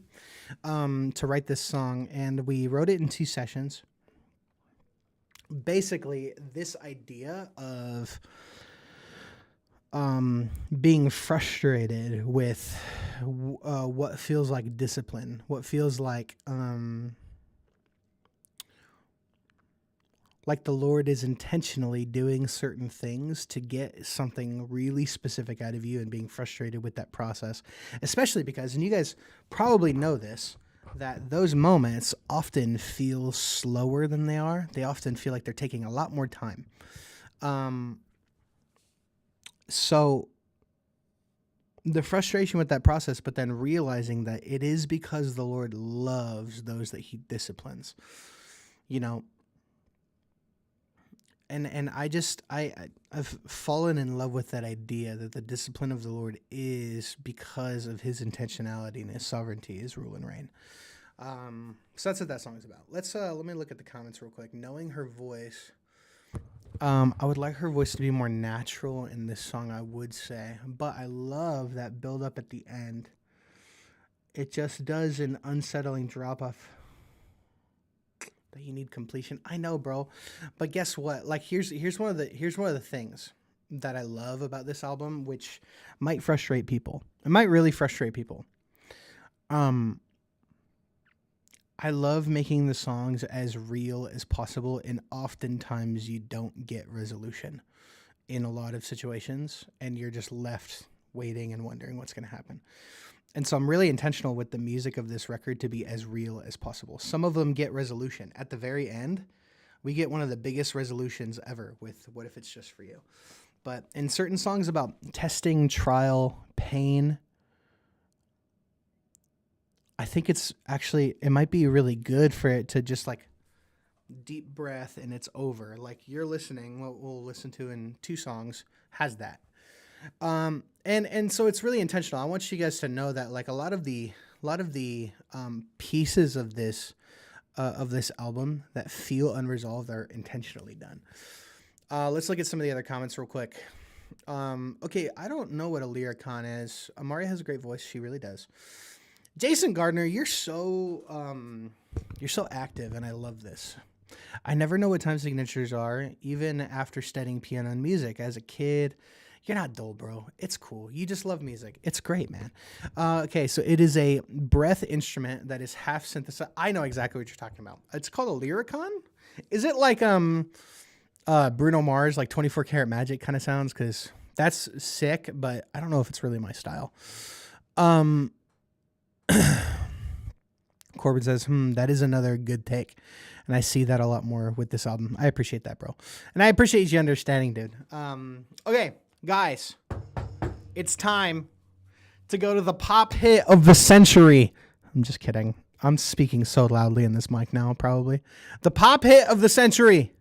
to write this song. And we wrote it in 2 sessions. Basically, this idea of being frustrated with what feels like discipline, what feels like the Lord is intentionally doing certain things to get something really specific out of you, and being frustrated with that process, especially because, and you guys probably know this, that those moments often feel slower than they are. They often feel like they're taking a lot more time. So the frustration with that process, but then realizing that it is because the Lord loves those that he disciplines, you know. And I've fallen in love with that idea that the discipline of the Lord is because of his intentionality and his sovereignty, his rule and reign. So that's what that song is about. Let me look at the comments real quick. Knowing her voice, I would like her voice to be more natural in this song, I would say. But I love that build up at the end. It just does an unsettling drop off. That you need completion. I know, bro. But guess what? Like here's one of the things that I love about this album, which might frustrate people. It might really frustrate people. Um, I love making the songs as real as possible, and oftentimes you don't get resolution in a lot of situations, and you're just left waiting and wondering what's going to happen. And so I'm really intentional with the music of this record to be as real as possible. Some of them get resolution. At the very end, we get one of the biggest resolutions ever with What If It's Just For You. But in certain songs about testing, trial, pain, I think it might be really good for it to just like deep breath and it's over. Like you're listening, what we'll listen to in 2 songs has that. And so it's really intentional. I want you guys to know that like a lot of the pieces of this album that feel unresolved are intentionally done. Let's look at some of the other comments real quick. Okay, I don't know what a lyricon is. Amari has a great voice. She really does. Jason Gardner, you're so active, and I love this. I never know what time signatures are, even after studying piano and music. As a kid, you're not dull, bro. It's cool. You just love music. It's great, man. Okay, so it is a breath instrument that is half synthesized. I know exactly what you're talking about. It's called a lyricon. Is it like Bruno Mars, like 24 Karat Magic kind of sounds? Because that's sick, but I don't know if it's really my style. Corbin says, that is another good take. And I see that a lot more with this album. I appreciate that, bro. And I appreciate you understanding, dude. Okay, guys. It's time to go to the pop hit of the century. I'm just kidding. I'm speaking so loudly in this mic now, probably. The pop hit of the century.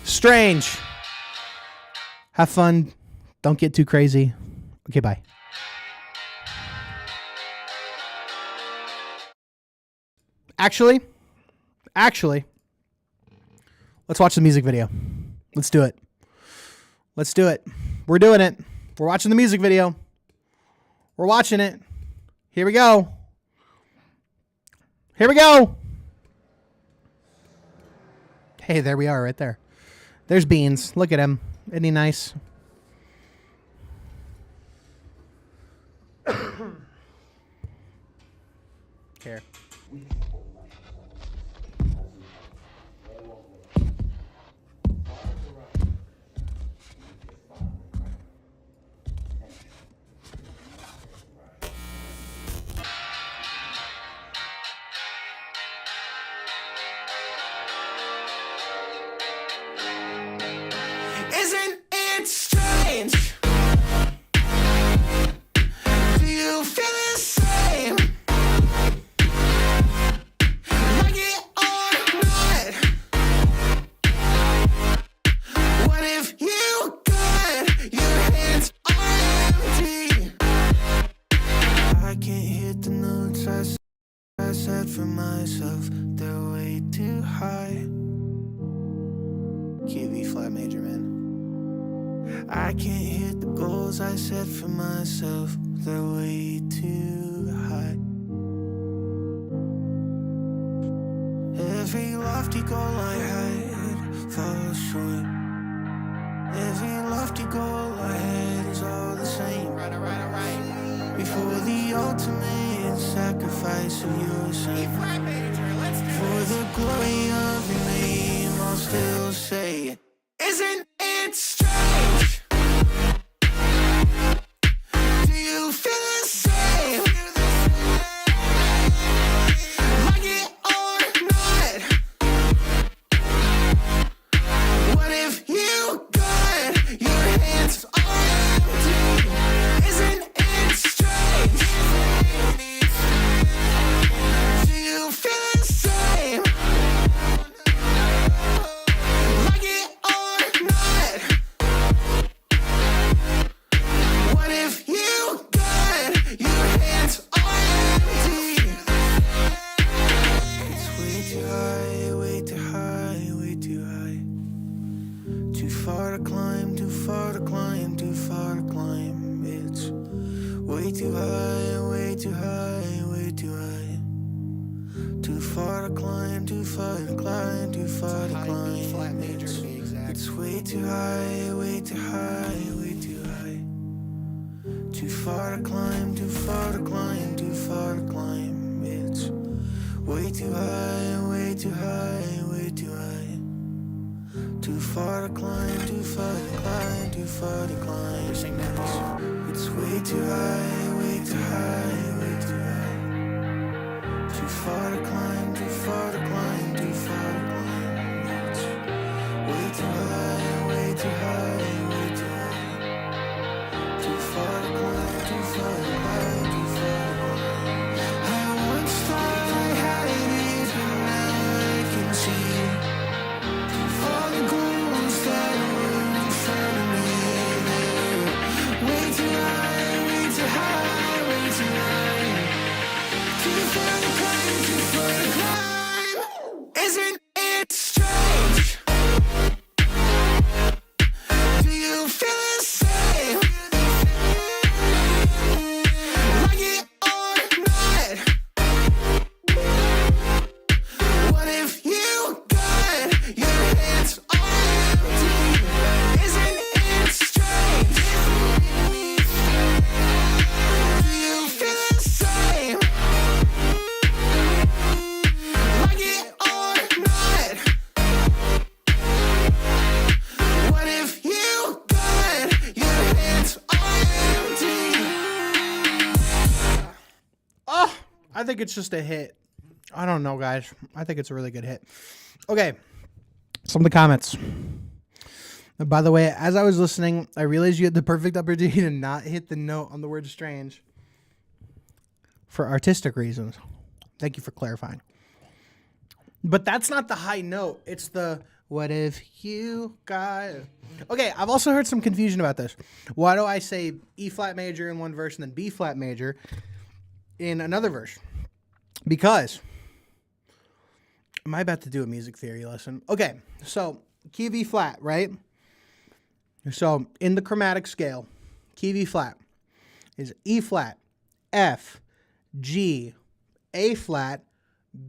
Strange. Have fun. Don't get too crazy. Okay, bye. Actually, let's watch the music video. Let's do it. We're doing it. We're watching the music video. We're watching it. Here we go. Hey, there we are right there. There's Beans. Look at him. Isn't he nice? Here. Isn't it strange? Do you feel the same? Like it or not? What if you got your hands are empty? I can't hit the notes I set for myself. They're way too high. Key B flat major, man. I can't hit the goals I set for myself. They're way too high. Every lofty goal I had falls short. Every lofty goal I had is all the same. Right. Before the ultimate sacrifice of your son. For the glory of your name, I'll still say it. Isn't it strange? Do you feel the same? Like it or not? What if you got your hands are empty? Isn't it strange? Do you feel the same? Like it or not? What if you got your hands are empty? It's way too high, way too high, way too high. Too far to climb, too far to climb, too far to climb. It's way too high, way too high, way too high. Too far to climb, too far to climb, too far to climb. Flat major to be exact. It's way too high, way too high, way too high. Too Too far to climb, too far to climb, too far to climb. It's way too high, way too high, way too high. Too far to climb, too far to climb, too far to climb. It's way too high, way too high, way too high. Too far to climb, too far to climb, too far to climb. It's way too high, way too high, way too high. Too far to climb, too far to climb, too far to climb. I once thought I had it, but now I can see all the goals that were in front of me. They were way too high, way too high, way too high. Too far to climb, too far to climb. Isn't it strange? Do you feel the same? Like it or not? What if you got your hands on empty? Isn't it strange? Do you feel the same? Like it or not? What if you got your hands on empty? Oh, I think it's just a hit. I don't know, guys. I think it's a really good hit. Okay, some of the comments. By the way, as I was listening, I realized you had the perfect opportunity to not hit the note on the word strange for artistic reasons. Thank you for clarifying. But that's not the high note. It's the what if you got... Okay, I've also heard some confusion about this. Why do I say E flat major in one verse and then B flat major in another verse? Because... Am I about to do a music theory lesson? Okay, so key of E flat, right? So in the chromatic scale, key of E flat is E flat, F, G, A flat,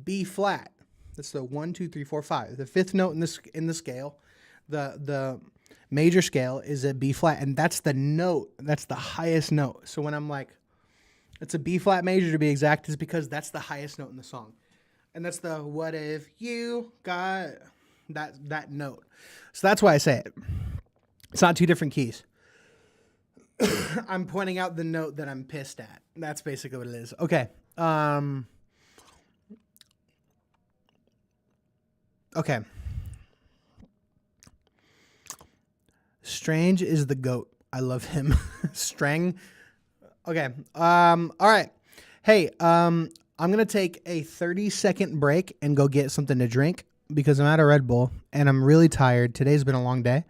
B flat. That's the 1, 2, 3, 4, 5. The fifth note in the scale, the major scale is a B flat, and that's the note. That's the highest note. So when I'm like, it's a B flat major to be exact, is because that's the highest note in the song. And that's the what if you got that note. So that's why I say it. It's not two different keys. I'm pointing out the note that I'm pissed at. That's basically what it is. Okay. Okay. Strange is the GOAT. I love him. Strang. Okay. All right. Hey, I'm going to take a 30-second break and go get something to drink because I'm out of Red Bull and I'm really tired. Today's been a long day.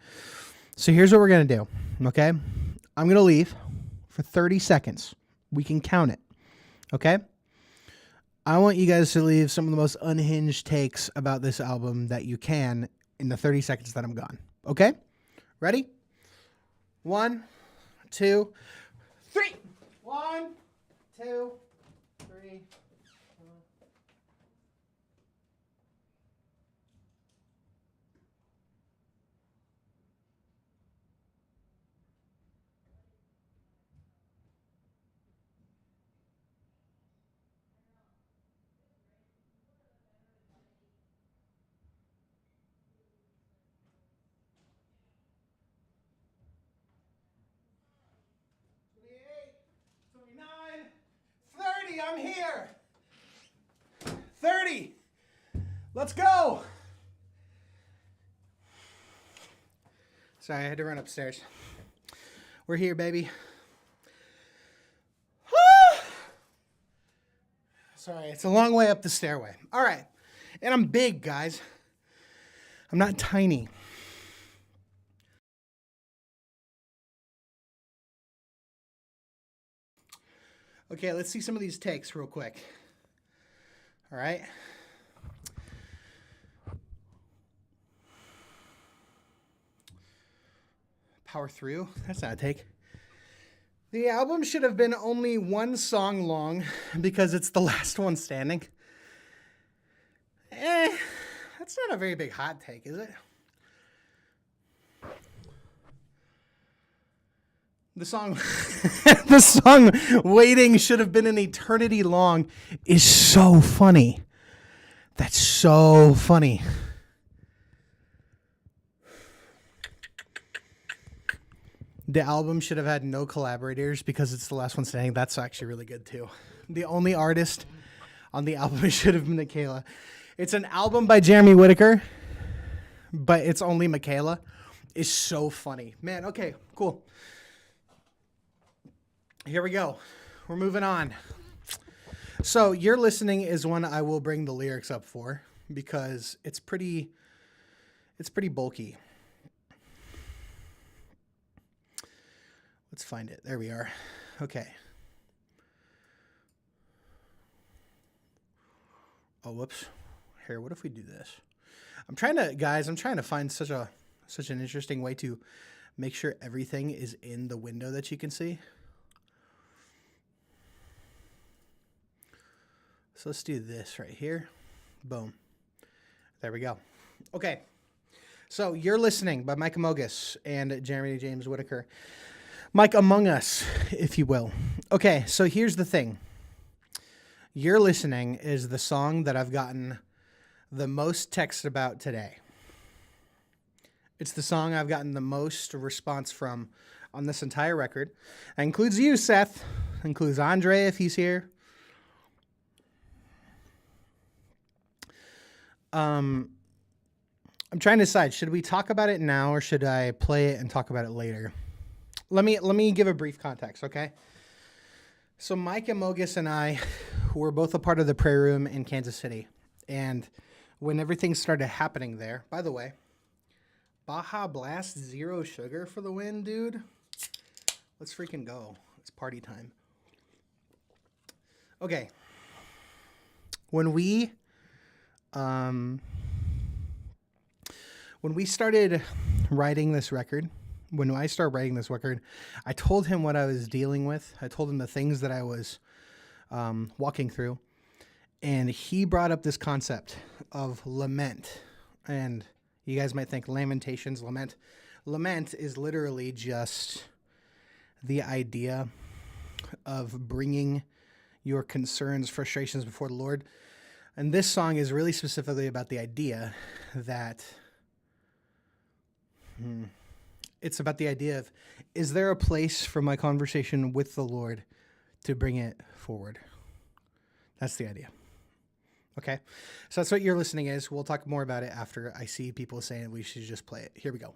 So here's what we're going to do, okay? I'm going to leave for 30 seconds. We can count it, okay? I want you guys to leave some of the most unhinged takes about this album that you can in the 30 seconds that I'm gone, okay? Ready? 1, 2, 3. 1, 2, 3. I'm here. 30. Let's go. Sorry, I had to run upstairs. We're here, baby. Sorry, it's a long way up the stairway. All right. And I'm big, guys. I'm not tiny. Okay, let's see some of these takes real quick. All right. Power through. That's not a take. The album should have been only one song long because it's the last one standing. That's not a very big hot take, is it? The song, the song "Waiting Should Have Been an Eternity Long" is so funny. That's so funny. The album should have had no collaborators because it's the last one standing. That's actually really good too. The only artist on the album should have been Michaela. It's an album by Jeremy Whittaker, but it's only Michaela. It's so funny. Man, okay, cool. Here we go. We're moving on. So You're Listening is one I will bring the lyrics up for because it's pretty bulky. Let's find it. There we are. Okay. Oh, whoops. Here, what if we do this? I'm trying to find such an interesting way to make sure everything is in the window that you can see. So let's do this right here. Boom. There we go. Okay. So You're Listening by Mike Amogus and Jeremy James Whittaker. Mike Among Us, if you will. Okay, so here's the thing. You're Listening is the song that I've gotten the most text about today. It's the song I've gotten the most response from on this entire record. That includes you, Seth. That includes Andre, if he's here. I'm trying to decide, should we talk about it now or should I play it and talk about it later? Let me give a brief context, okay? So Mike Amogus and I were both a part of the prayer room in Kansas City. And when everything started happening there, by the way, Baja Blast, zero sugar for the win, dude. Let's freaking go. It's party time. Okay. When we started writing this record, when I started writing this record, I told him what I was dealing with. I told him the things that I was walking through. And he brought up this concept of lament. And you guys might think lamentations, lament. Lament is literally just the idea of bringing your concerns, frustrations before the Lord. And this song is really specifically about the idea that it's about the idea of, is there a place for my conversation with the Lord to bring it forward? That's the idea. Okay? So that's what You're Listening is. We'll talk more about it after I see people saying we should just play it. Here we go.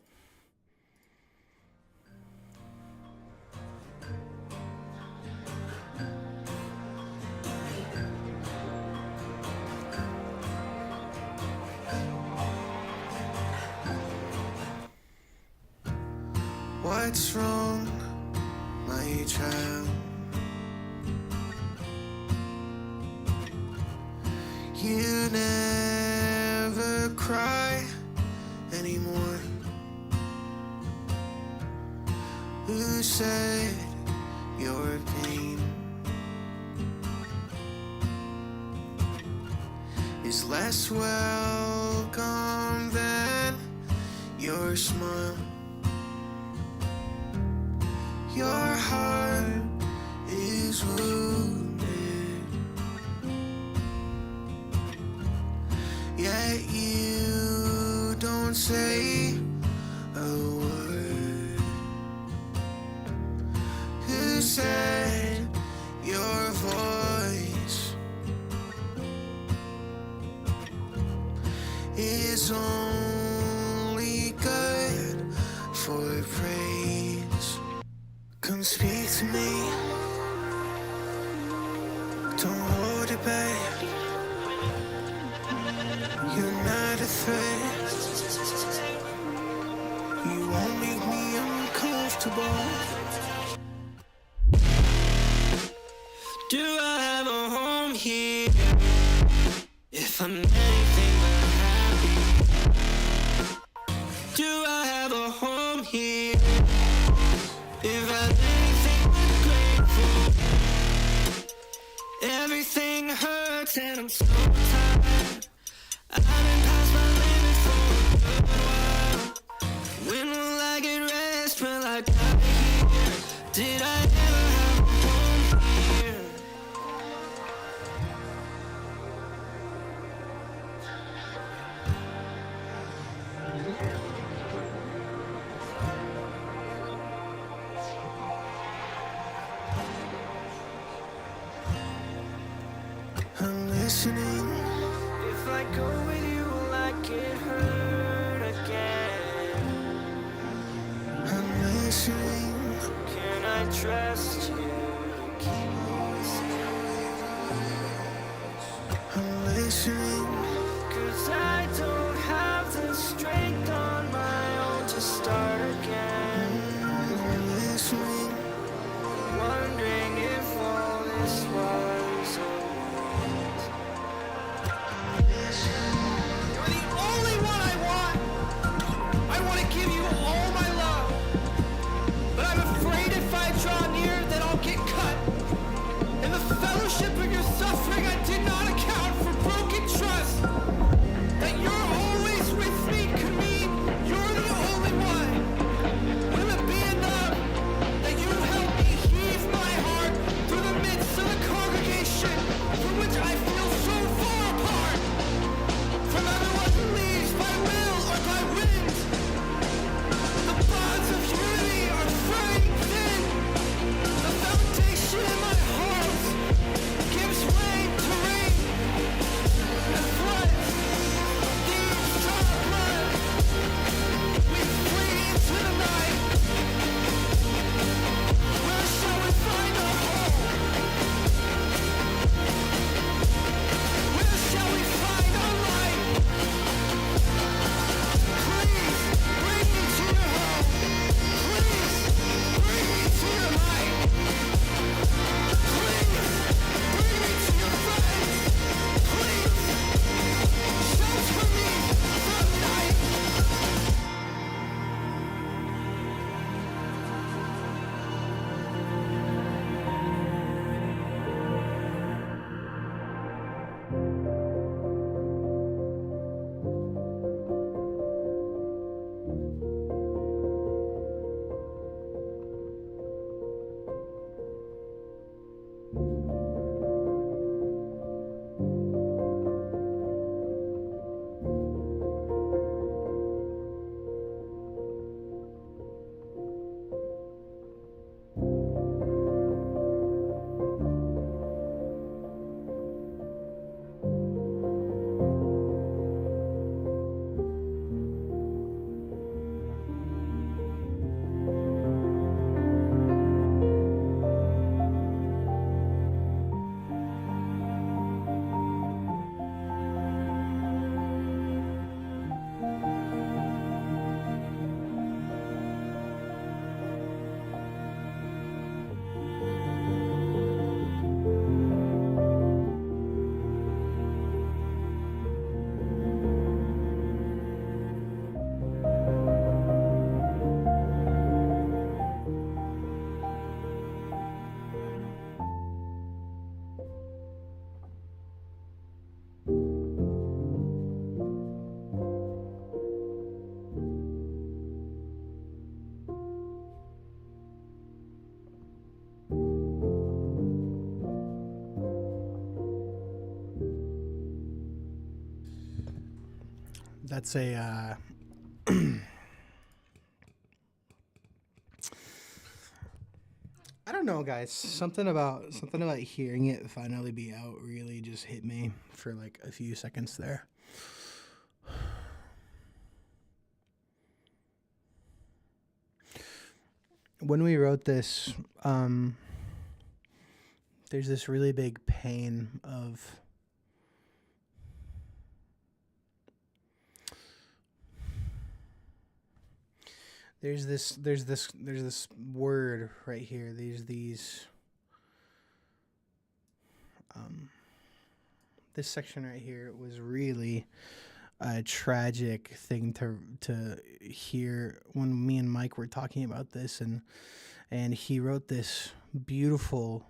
What's wrong, my child? You never cry anymore. Who said your pain is less welcome than your smile? Your heart is wounded, yet you don't say a word. Who said your voice is only good for praise? Come speak to me, don't hold it back. You're not a threat, you won't make me uncomfortable. Do I have a home here? If I'm anything but happy, do I have a home here? If I'm anything but grateful, everything hurts and I'm so tired. I've been past my limit for a good while. When will I get rest? Will I die here? listening. If I go with you, will I get hurt again? I'm listening. Can I trust you to keep me safe? I'm listening. 'Cause I don't have the strength on my own to start again. I'm listening. Wondering if all this was a waste. You're the only one I want. I want to give you all my love. But I'm afraid if I draw near that I'll get cut. In the fellowship of your suffering, I did not account for broken trust. That you're always with me could mean you're the only one. Will it be enough that you help me heave my heart through the midst of the congregation from which I feel so far apart? From everyone who leaves by will or by wind. The bonds of unity are fraying thin. The foundation in my heart gives way to rain and floods. These drop blood. We flee into the night. Where shall we find our home? Where shall we find our light? Please bring me to your home. Please bring me to your light. Please bring me to your friends. Please shelter me from night. That's a I don't know, guys. Something about hearing it finally be out really just hit me for like a few seconds there. When we wrote this, there's this really big pain of there's this word right here. This section right here was really a tragic thing to hear when me and Mike were talking about this, and he wrote this beautiful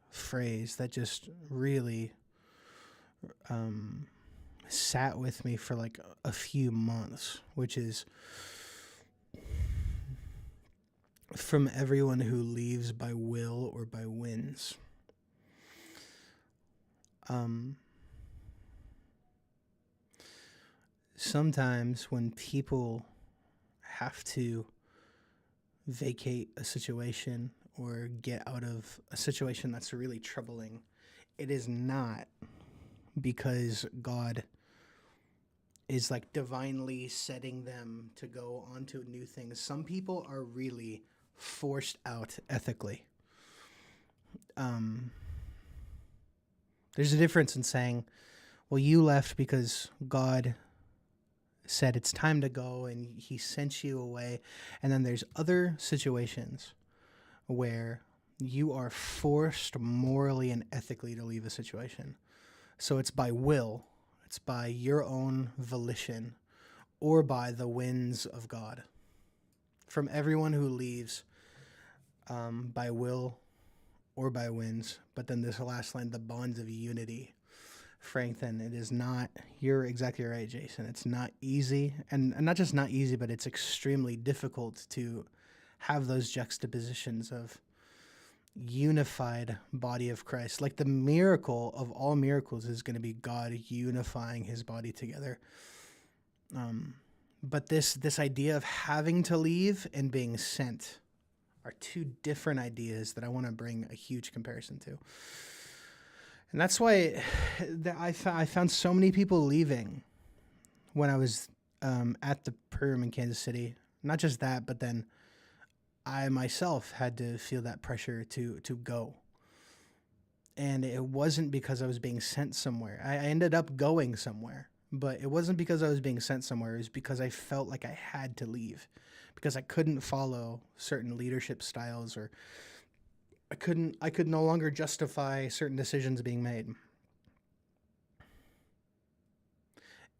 phrase that just really sat with me for like a few months, which is, from everyone who leaves by will or by winds. Sometimes when people have to vacate a situation or get out of a situation that's really troubling, it is not because God is like divinely setting them to go on to new things. Some people are really forced out ethically. There's a difference in saying, well, you left because God said it's time to go and he sent you away. And then there's other situations where you are forced morally and ethically to leave a situation. So it's by will, it's by your own volition, or by the winds of God. From everyone who leaves by will or by winds. But then this last line, the bonds of unity. Strengthen. It is not, you're exactly right, Jason. It's not easy, and not just not easy, but it's extremely difficult to have those juxtapositions of unified body of Christ. Like the miracle of all miracles is going to be God unifying his body together. But this idea of having to leave and being sent are two different ideas that I want to bring a huge comparison to. And that's why I found so many people leaving when I was at the prayer room in Kansas City. Not just that, but then I myself had to feel that pressure to go. And it wasn't because I was being sent somewhere. I ended up going somewhere, but it wasn't because I was being sent somewhere. It was because I felt like I had to leave, because I couldn't follow certain leadership styles, or I could no longer justify certain decisions being made.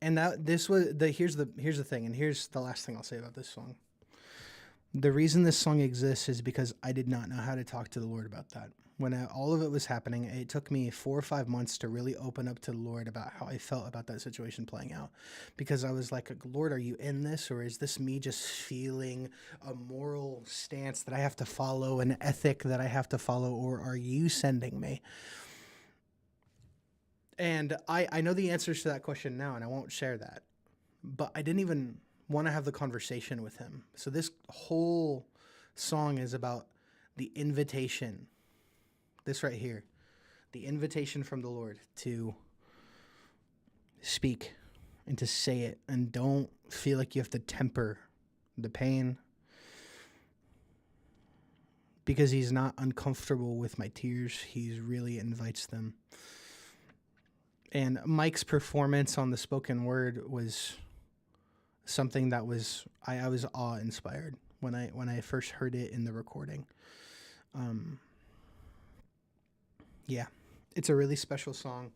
And here's the thing, and here's the last thing I'll say about this song. The reason this song exists is because I did not know how to talk to the Lord about that. When all of it was happening, it took me 4 or 5 months to really open up to the Lord about how I felt about that situation playing out. Because I was like, Lord, are you in this? Or is this me just feeling a moral stance that I have to follow, an ethic that I have to follow? Or are you sending me? And I know the answers to that question now, and I won't share that. But I didn't even want to have the conversation with him. So this whole song is about the invitation. This right here, the invitation from the Lord to speak and to say it, and don't feel like you have to temper the pain, because he's not uncomfortable with my tears. He really invites them. And Mike's performance on the spoken word was something that I was awe-inspired when I first heard it in the recording. Yeah, it's a really special song.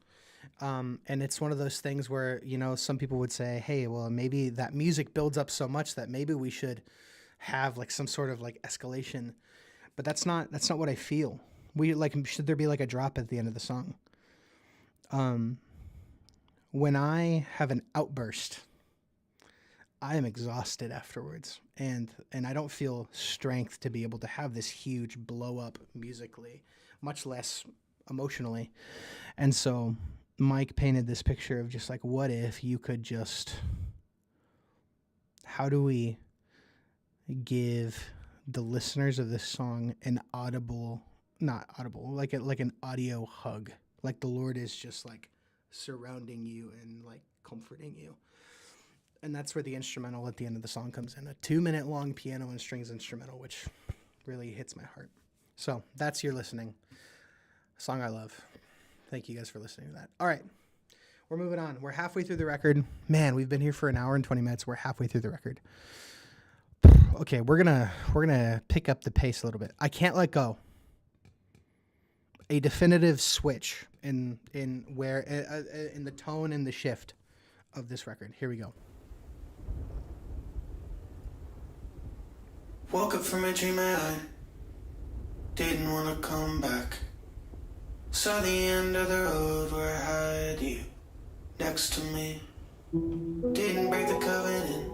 And it's one of those things where, some people would say, hey, well, maybe that music builds up so much that maybe we should have like some sort of like escalation. But that's not what I feel. Should there be like a drop at the end of the song? When I have an outburst, I am exhausted afterwards, and I don't feel strength to be able to have this huge blow up musically, much less emotionally. And so Mike painted this picture of just like, what if you could just, how do we give the listeners of this song an like an audio hug, like the Lord is just like surrounding you and like comforting you. And that's where the instrumental at the end of the song comes in, a 2-minute long piano and strings instrumental, which really hits my heart. So that's your listening. A song I love. Thank you guys for listening to that. All right, we're moving on. We're halfway through the record. Man, we've been here for an hour and 20 minutes. We're halfway through the record. Okay, we're gonna pick up the pace a little bit. I can't let go. A definitive switch in the tone and the shift of this record. Here we go. Woke up from a dream and I didn't want to come back. Saw the end of the road where I had you next to me. Didn't break the covenant.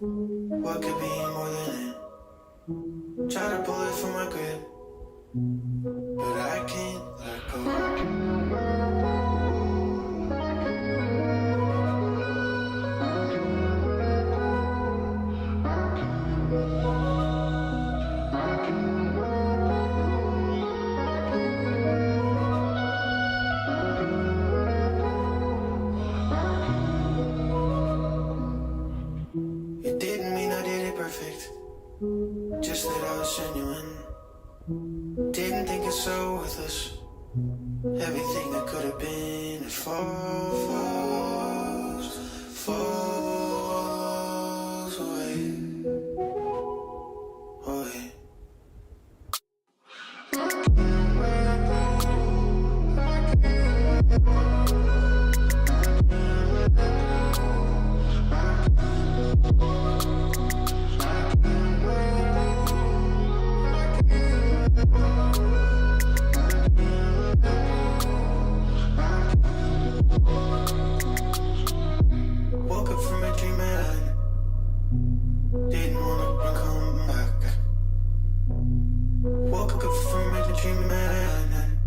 What could be more than it? Try to pull it from my grip, but I can't let go. genuine. Didn't think it's so worthless. Everything that could have been, it falls away, away. Woke up from a dream and didn't wanna come back. Woke up from a dream and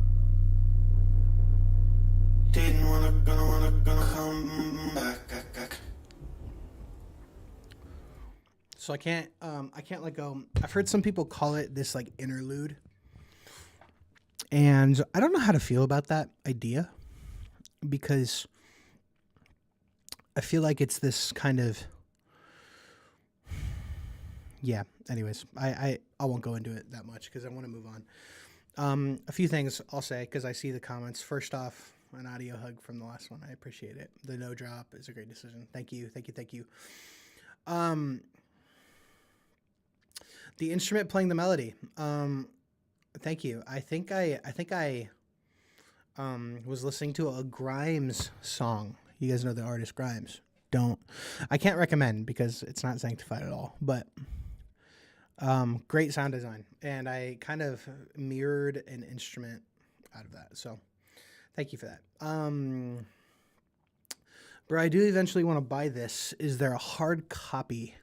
didn't wanna come back. So I can't let go. I've heard some people call it this like interlude, and I don't know how to feel about that idea, because I feel like it's this kind of, yeah. Anyways, I won't go into it that much because I want to move on. A few things I'll say because I see the comments. First off, an audio hug from the last one. I appreciate it. The no drop is a great decision. Thank you. The instrument playing the melody. Thank you. I think I was listening to a Grimes song. You guys know the artist Grimes. I can't recommend because it's not sanctified at all, but great sound design. And I kind of mirrored an instrument out of that. So thank you for that. Bro, I do eventually want to buy this. Is there a hard copy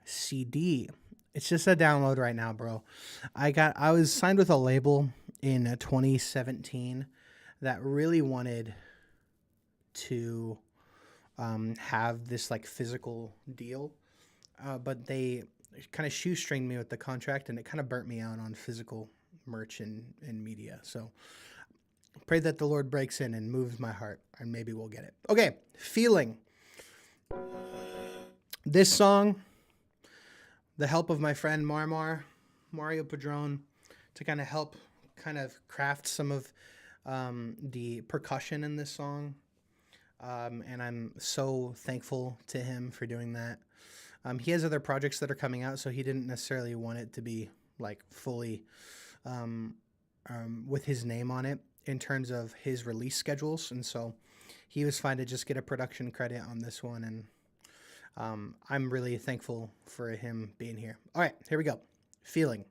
CD? It's just a download right now, bro. I was signed with a label in 2017 that really wanted to have this like physical deal, but they kind of shoestringed me with the contract, and it kind of burnt me out on physical merch and media. So pray that the Lord breaks in and moves my heart, and maybe we'll get it. Okay, Feeling. This song, the help of my friend Mario Padron, to kind of help craft some of the percussion in this song. And I'm so thankful to him for doing that. He has other projects that are coming out, so he didn't necessarily want it to be like fully with his name on it in terms of his release schedules. And so he was fine to just get a production credit on this one. And I'm really thankful for him being here. All right, here we go. Feeling.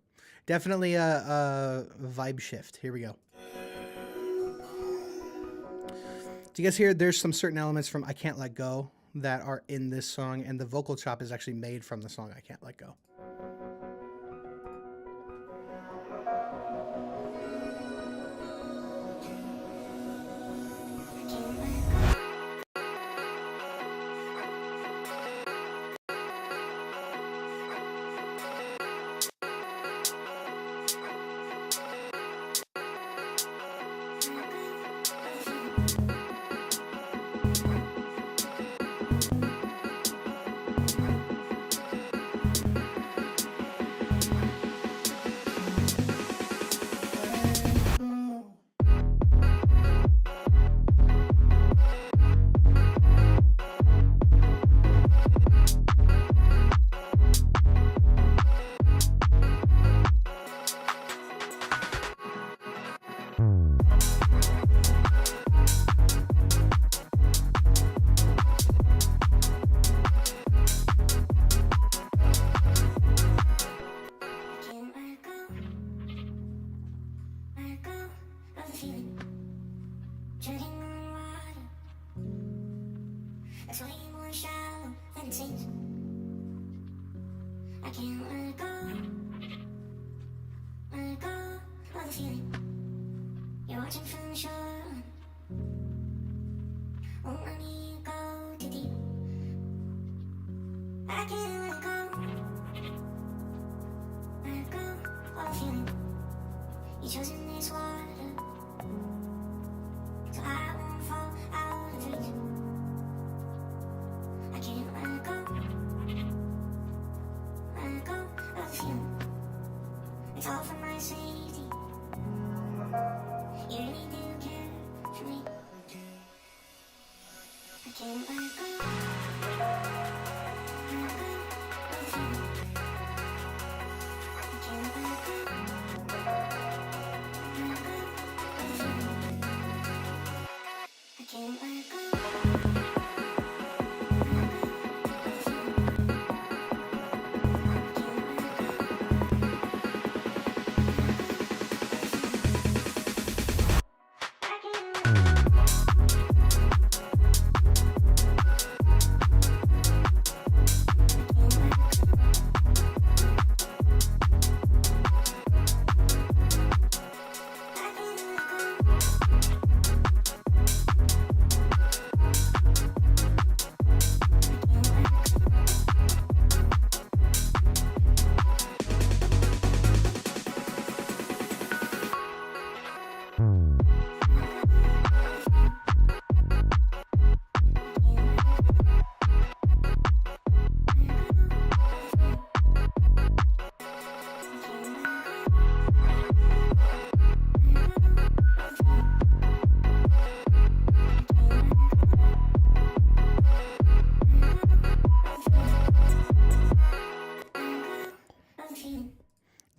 Definitely a vibe shift. Here we go. Do you guys hear there's some certain elements from I Can't Let Go that are in this song, and the vocal chop is actually made from the song I Can't Let Go.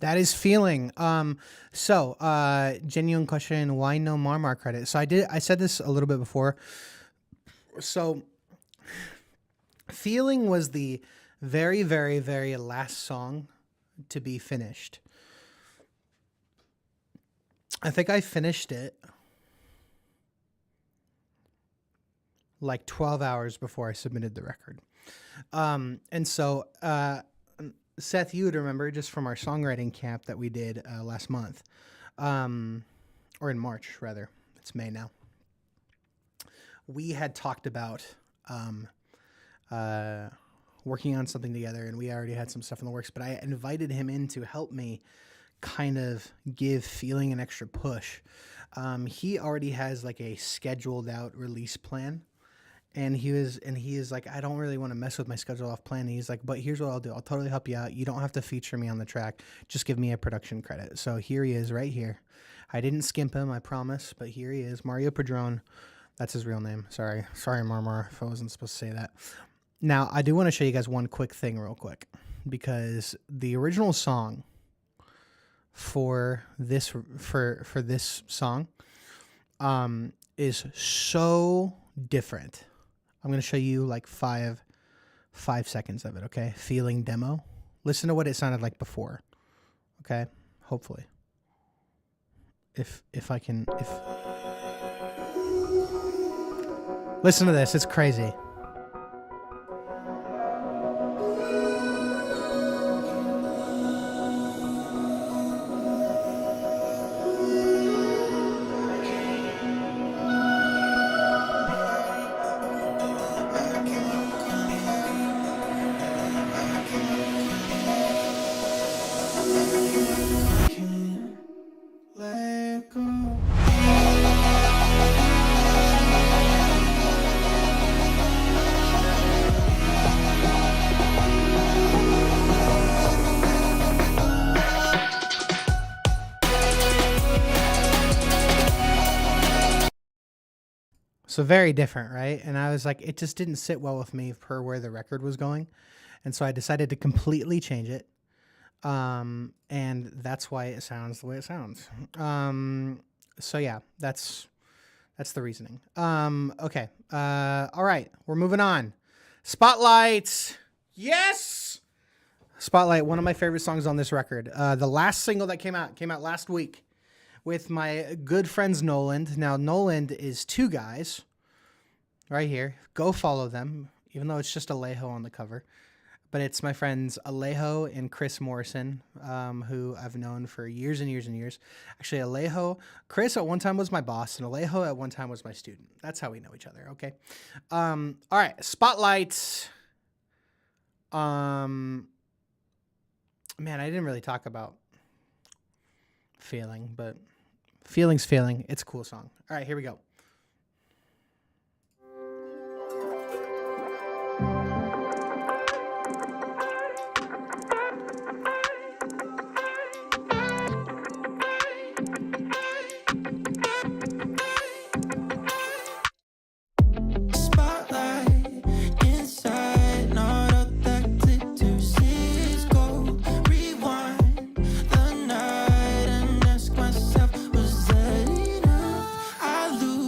That is feeling. Genuine question, why no Marmar credit? So I said this a little bit before. So feeling was the very, very, very last song to be finished. I think I finished it like 12 hours before I submitted the record. Seth, you would remember just from our songwriting camp that we did last month, or in March, rather. It's May now. We had talked about working on something together, and we already had some stuff in the works, but I invited him in to help me kind of give feeling an extra push. He already has like a scheduled out release plan. And he is like, I don't really want to mess with my schedule off plan. And he's like, but here's what I'll do. I'll totally help you out. You don't have to feature me on the track. Just give me a production credit. So here he is right here. I didn't skimp him, I promise. But here he is, Mario Padron. That's his real name. Sorry, Marmar, if I wasn't supposed to say that. Now, I do want to show you guys one quick thing real quick. Because the original song for this song is so different. I'm going to show you like five seconds of it, okay? Feeling demo. Listen to what it sounded like before, okay? Hopefully. If listen to this, it's crazy. So very different, right? And I was like, it just didn't sit well with me per where the record was going. And so I decided to completely change it. And that's why it sounds the way it sounds. So yeah, that's the reasoning. Okay. All right, we're moving on. Spotlight. Yes. Spotlight, one of my favorite songs on this record. The last single that came out last week with my good friends Noland. Now, Noland is two guys right here. Go follow them, even though it's just Alejo on the cover. But it's my friends Alejo and Chris Morrison, who I've known for years and years and years. Actually, Chris at one time was my boss, and Alejo at one time was my student. That's how we know each other, okay? All right, Spotlight. Man, I didn't really talk about feeling, but feeling's feeling. It's a cool song. All right, here we go. I lose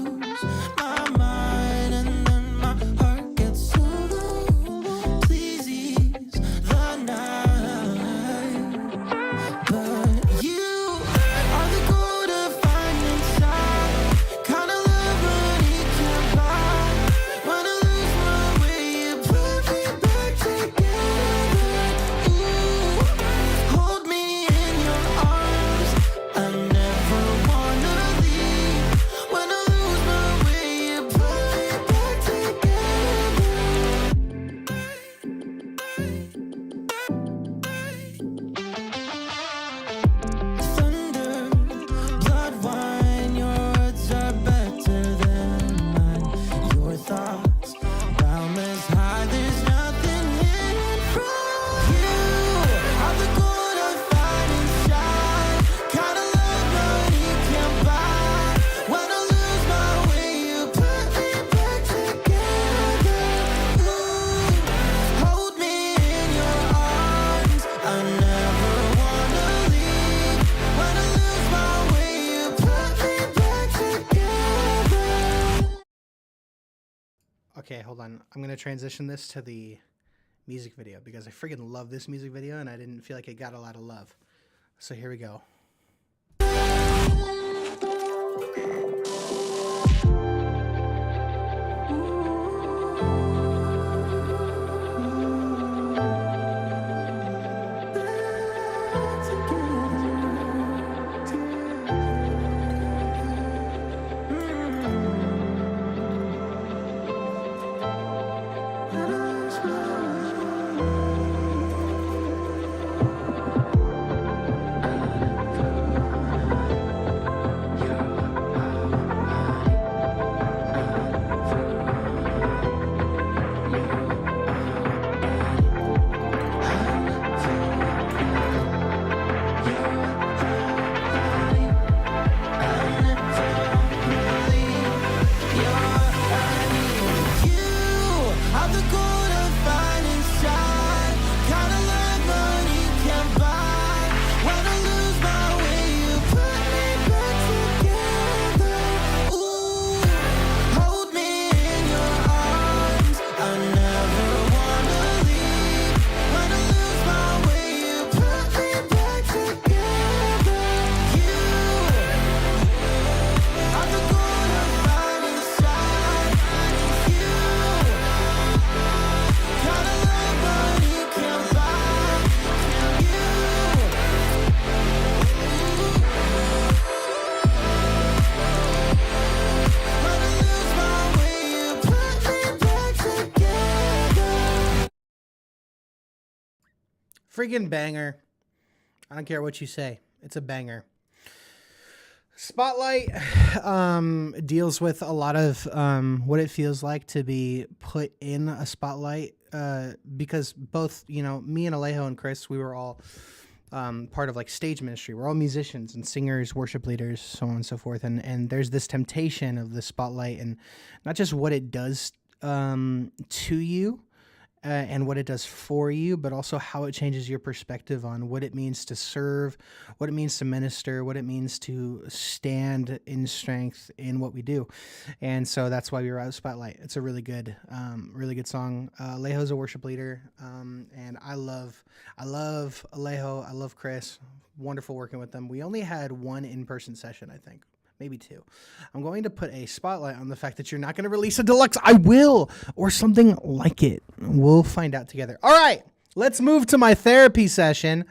Okay, hold on. I'm going to transition this to the music video because I freaking love this music video and I didn't feel like it got a lot of love. So here we go. Freaking banger. I don't care what you say. It's a banger. Spotlight deals with a lot of what it feels like to be put in a spotlight because both, you know, me and Alejo and Chris, we were all part of like stage ministry. We're all musicians and singers, worship leaders, so on and so forth. And there's this temptation of the spotlight and not just what it does to you, and what it does for you, but also how it changes your perspective on what it means to serve, what it means to minister, what it means to stand in strength in what we do. And so that's why we were at the Spotlight. It's a really good song. Alejo's a worship leader, and I love Alejo. I love Chris. Wonderful working with them. We only had one in-person session, I think. Maybe two. I'm going to put a spotlight on the fact that you're not going to release a deluxe. I will, or something like it. We'll find out together. All right, let's move to my therapy session,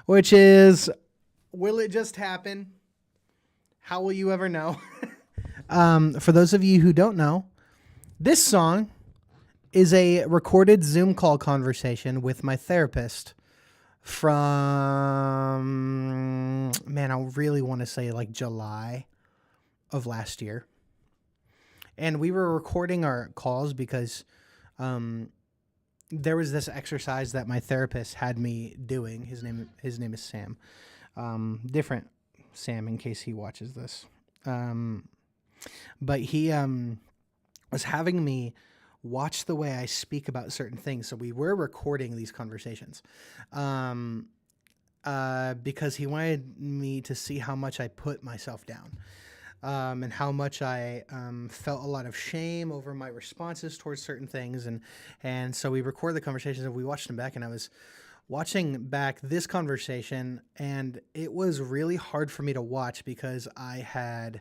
which is, will it just happen? How will you ever know? For those of you who don't know, this song is a recorded Zoom call conversation with my therapist from, man, I really want to say like July of last year. And we were recording our calls because there was this exercise that my therapist had me doing. His name is Sam. Different Sam in case he watches this. But he was having me watch the way I speak about certain things. So we were recording these conversations because he wanted me to see how much I put myself down. And how much I felt a lot of shame over my responses towards certain things. And so we recorded the conversations and we watched them back, and I was watching back this conversation, and it was really hard for me to watch because I had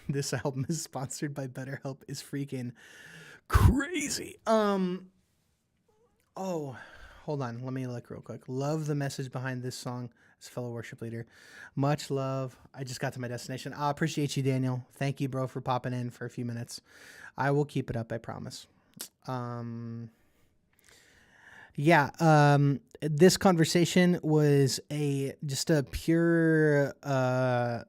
this album is sponsored by BetterHelp is freaking crazy. Oh, hold on. Let me look real quick. Love the message behind this song. As a fellow worship leader, much love. I just got to my destination. I appreciate you, Daniel. Thank you, bro, for popping in for a few minutes. I will keep it up, I promise. This conversation was just a pure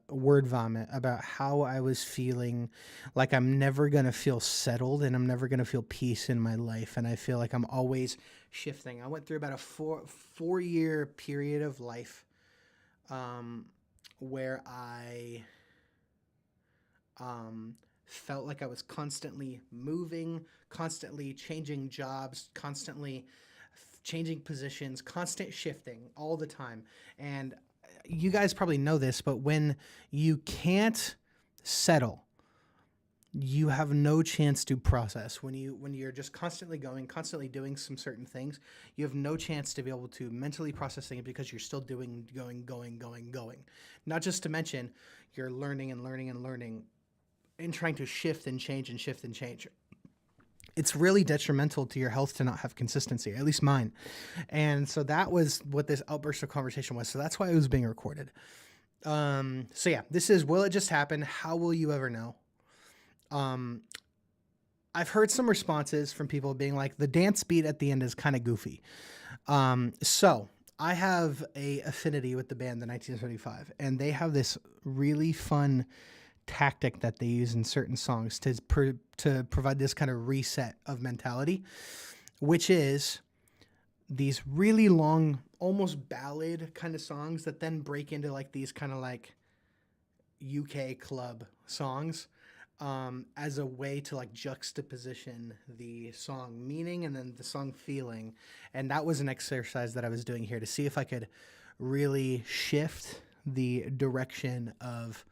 word vomit about how I was feeling like I'm never going to feel settled and I'm never going to feel peace in my life. And I feel like I'm always shifting. I went through about a four-year period of life where I felt like I was constantly moving, constantly changing jobs, constantly changing positions, constant shifting all the time. And you guys probably know this, but when you can't settle, you have no chance to process when you're just constantly going, constantly doing some certain things. You have no chance to be able to mentally process things because you're still doing, going. Not just to mention, you're learning and learning and learning, and trying to shift and change and shift and change. It's really detrimental to your health to not have consistency, at least mine. And so that was what this outburst of conversation was. So that's why it was being recorded. So yeah, this is, will it just happen? How will you ever know? I've heard some responses from people being like, the dance beat at the end is kind of goofy. So I have a affinity with the band, the 1975, and they have this really fun tactic that they use in certain songs to provide this kind of reset of mentality, which is these really long, almost ballad kind of songs that then break into like these kind of like UK club songs, as a way to like juxtaposition the song meaning and then the song feeling. And that was an exercise that I was doing here to see if I could really shift the direction of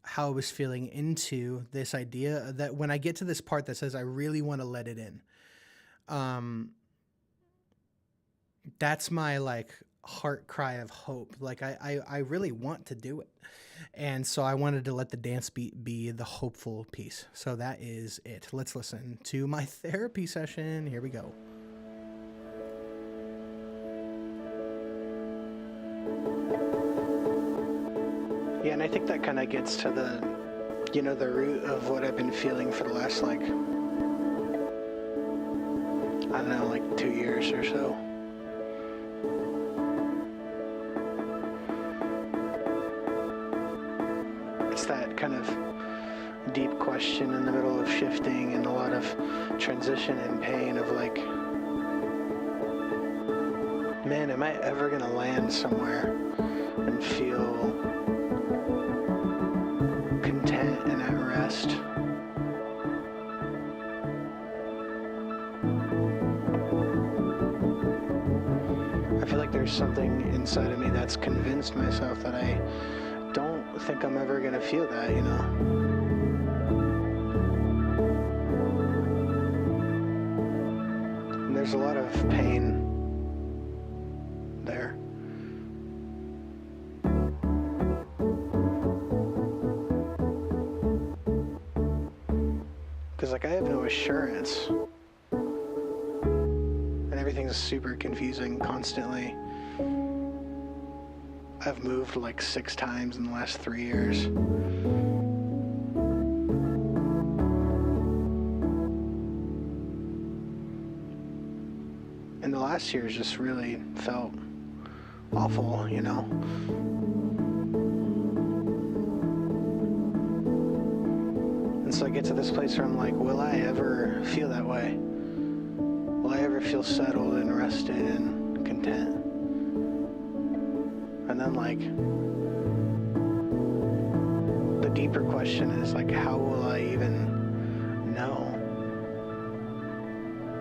how I was feeling into this idea that when I get to this part that says I really want to let it in, that's my like heart cry of hope. Like I really want to do it. And so I wanted to let the dance beat be the hopeful piece. So that is it. Let's listen to my therapy session. Here we go. Yeah, and I think that kind of gets to the, you know, the root of what I've been feeling for the last, like, I don't know, like 2 years or so. It's that kind of deep question in the middle of shifting and a lot of transition and pain of like, man, am I ever gonna land somewhere and feel content and at rest? I feel like there's something inside of me that's convinced myself that I don't think I'm ever gonna feel that, you know? And there's a lot of pain there. Because like I have no assurance. And everything's super confusing constantly. I've moved like 6 times in the last 3 years. And the last year just really felt awful, you know? And so I get to this place where I'm like, will I ever feel that way? Will I ever feel settled and rested and content? And then like, the deeper question is like, how will I even know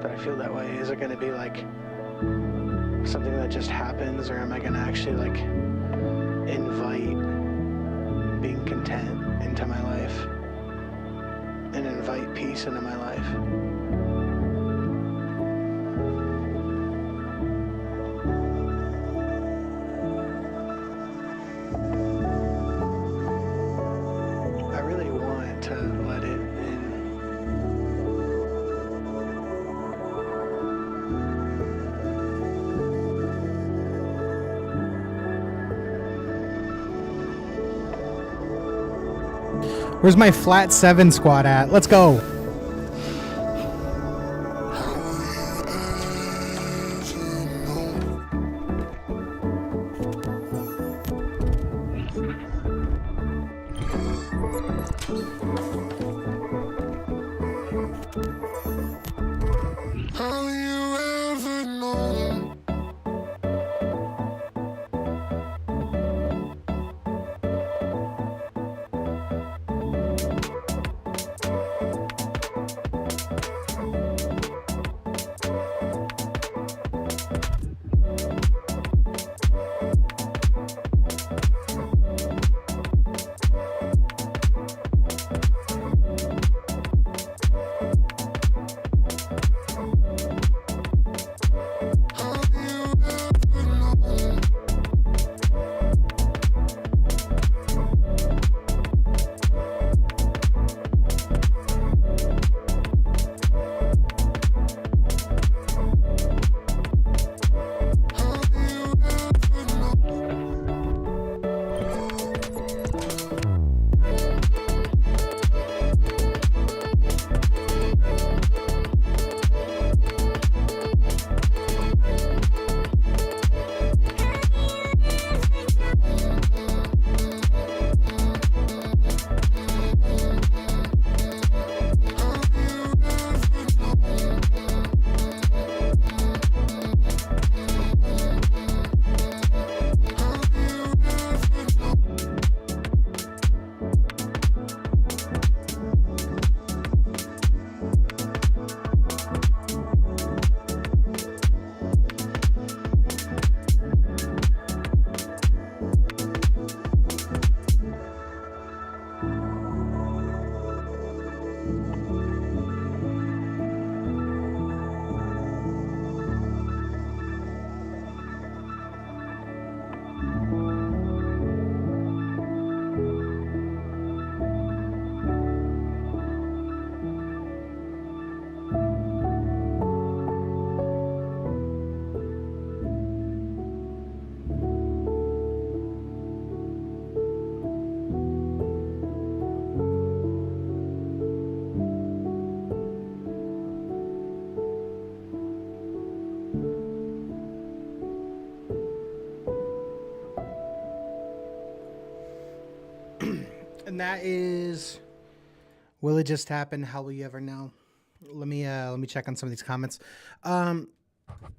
that I feel that way? Is it gonna be like something that just happens, or am I gonna actually like invite being content into my life and invite peace into my life? Where's my flat 7 squad at? Let's go. How you ever know? And that is Will It Just Happen? How Will You Ever Know? Let me check on some of these comments. No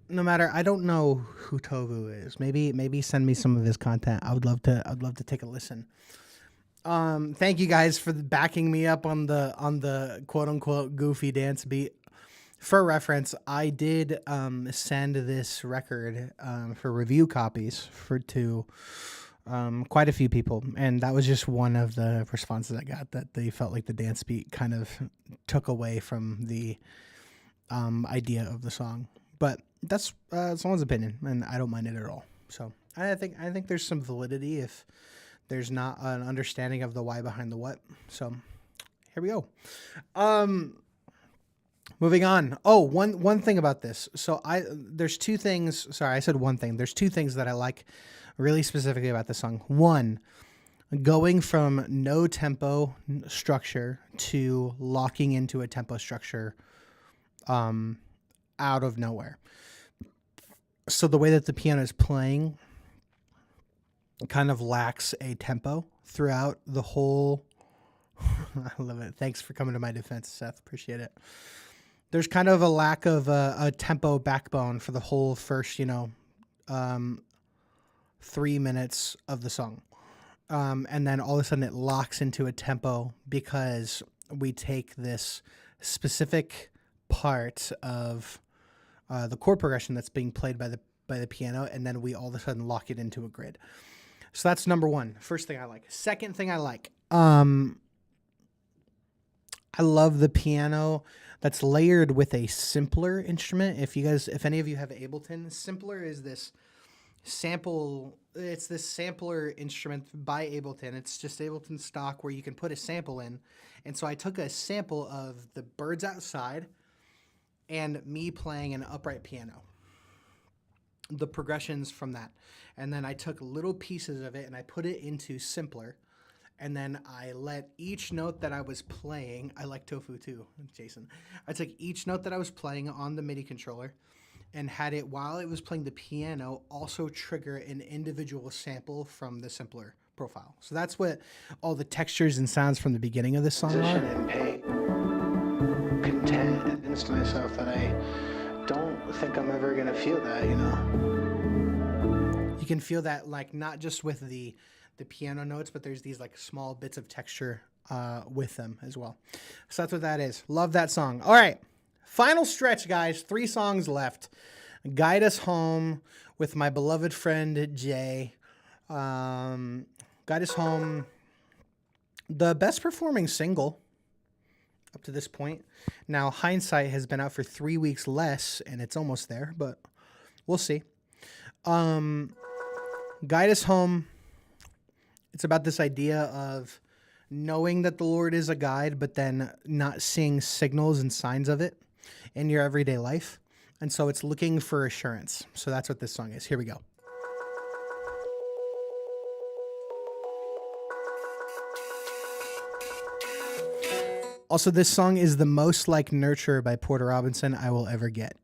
matter, I don't know who Tovu is. Maybe send me some of his content. I'd love to take a listen. Thank you guys for backing me up on the quote unquote goofy dance beat. For reference, I did send this record for review copies to quite a few people, and that was just one of the responses I got, that they felt like the dance beat kind of took away from the idea of the song. But that's someone's opinion, and I don't mind it at all. So I think there's some validity if there's not an understanding of the why behind the what. So here we go. Moving on. Oh, one thing about this. So there's two things. Sorry, I said one thing. There's two things that I like really specifically about the song. One, going from no tempo structure to locking into a tempo structure out of nowhere. So the way that the piano is playing kind of lacks a tempo throughout the whole. I love it. Thanks for coming to my defense, Seth. Appreciate it. There's kind of a lack of a tempo backbone for the whole first, 3 minutes of the song. And then all of a sudden it locks into a tempo because we take this specific part of the chord progression that's being played by the piano, and then we all of a sudden lock it into a grid. So that's number one. First thing I like. Second thing I like. I love the piano that's layered with a simpler instrument. If any of you have Ableton, simpler is this sample. It's this sampler instrument by Ableton. It's just Ableton stock where you can put a sample in. And so I took a sample of the birds outside and me playing an upright piano, the progressions from that. And then I took little pieces of it and I put it into simpler. And then I let each note that I was playing, I like tofu too, Jason. I took each note that I was playing on the MIDI controller and had it, while it was playing the piano, also trigger an individual sample from the simpler profile. So that's what all the textures and sounds from the beginning of this song are. And pay content to myself that I don't think I'm ever going to feel that, You can feel that, like, not just with the piano notes, but there's these like small bits of texture with them as well. So that's what that is. Love that song. All right. Final stretch, guys. 3 songs left. Guide Us Home with my beloved friend Jay. Guide Us Home, the best performing single up to this point. Now, Hindsight has been out for 3 weeks less, and it's almost there, but we'll see. Guide Us Home. It's about this idea of knowing that the Lord is a guide, but then not seeing signals and signs of it in your everyday life. And so it's looking for assurance. So that's what this song is. Here we go. Also, this song is the most like Nurture by Porter Robinson I will ever get.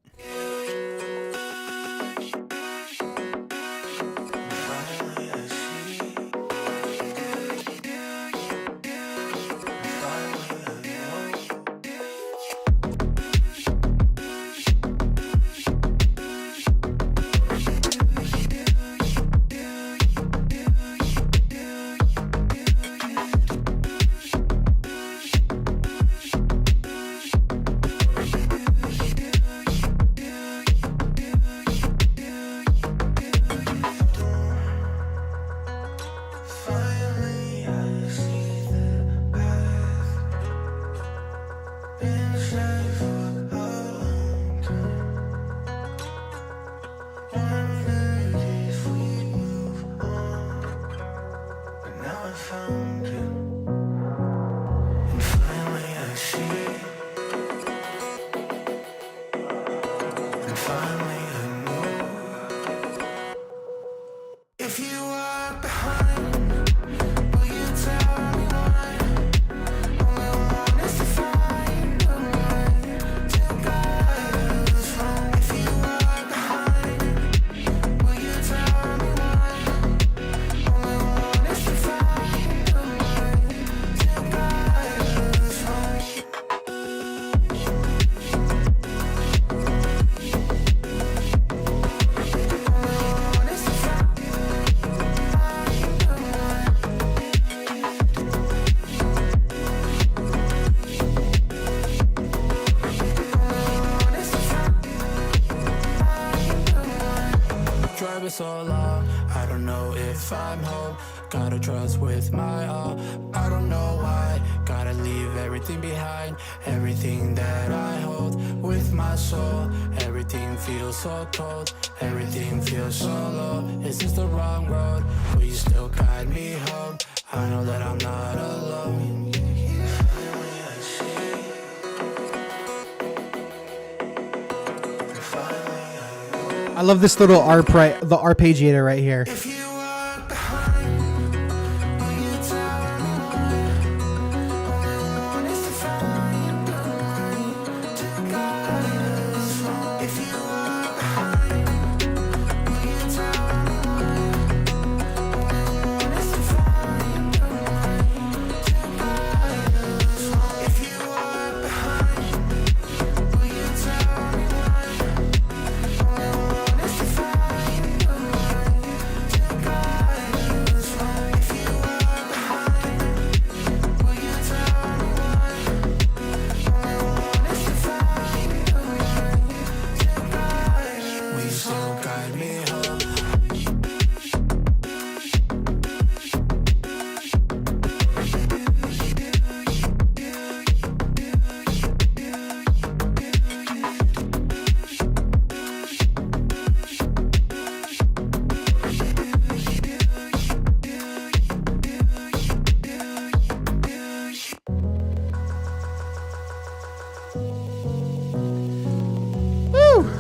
if I'm home. Gotta trust with my all. I don't know why. Gotta leave everything behind. Everything that I hold with my soul. Everything feels so cold. Everything feels so low. Is this the wrong road? Will you still guide me home? I know that I'm not alone. I love this little the arpeggiator right here. If you walk behind, will you tell me why? All I want is to find the light to guide us home. If you walk behind, will you tell me why? All I want is to find the light to guide us home. If you walk behind, will you tell me why? All I want is to find the light to guide us home. If you walk behind, will you tell me why? All I want is to find the light to guide us. Will you still guide me home? Woo!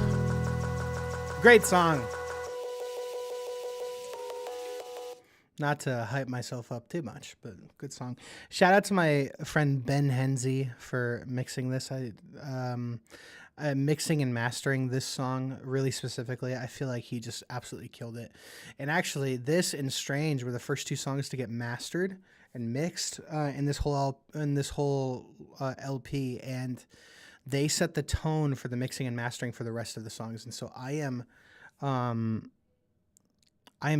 Great song. Not to hype myself up too much, but good song. Shout out to my friend Ben Henze for mixing this. Mixing and mastering this song really specifically. I feel like he just absolutely killed it. And actually, this and Strange were the first two songs to get mastered and mixed in this whole LP, and they set the tone for the mixing and mastering for the rest of the songs. And so I am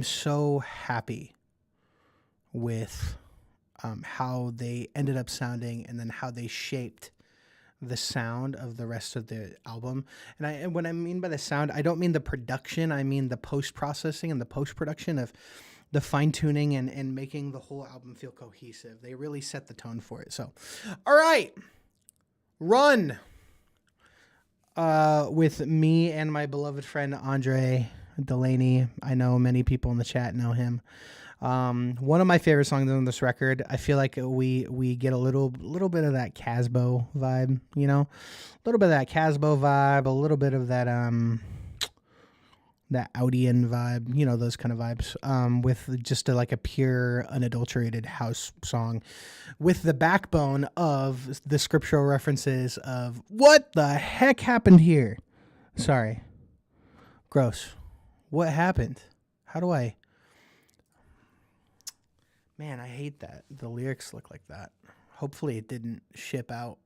so happy with how they ended up sounding, and then how they shaped the sound of the rest of the album. And what I mean by the sound, I don't mean the production. I mean the post-processing and the post-production of the fine-tuning and making the whole album feel cohesive. They really set the tone for it. So, all right, Run. With me and my beloved friend Andre Delaney. I know many people in the chat know him. One of my favorite songs on this record. I feel like we get a little bit of that Casbo vibe, you know, a little bit of that Casbo vibe, a little bit of that that Audian vibe, you know, those kind of vibes, with just like a pure, unadulterated house song, with the backbone of the scriptural references of what the heck happened here. Sorry, gross. What happened? How do I? Man, I hate that the lyrics look like that. Hopefully it didn't ship out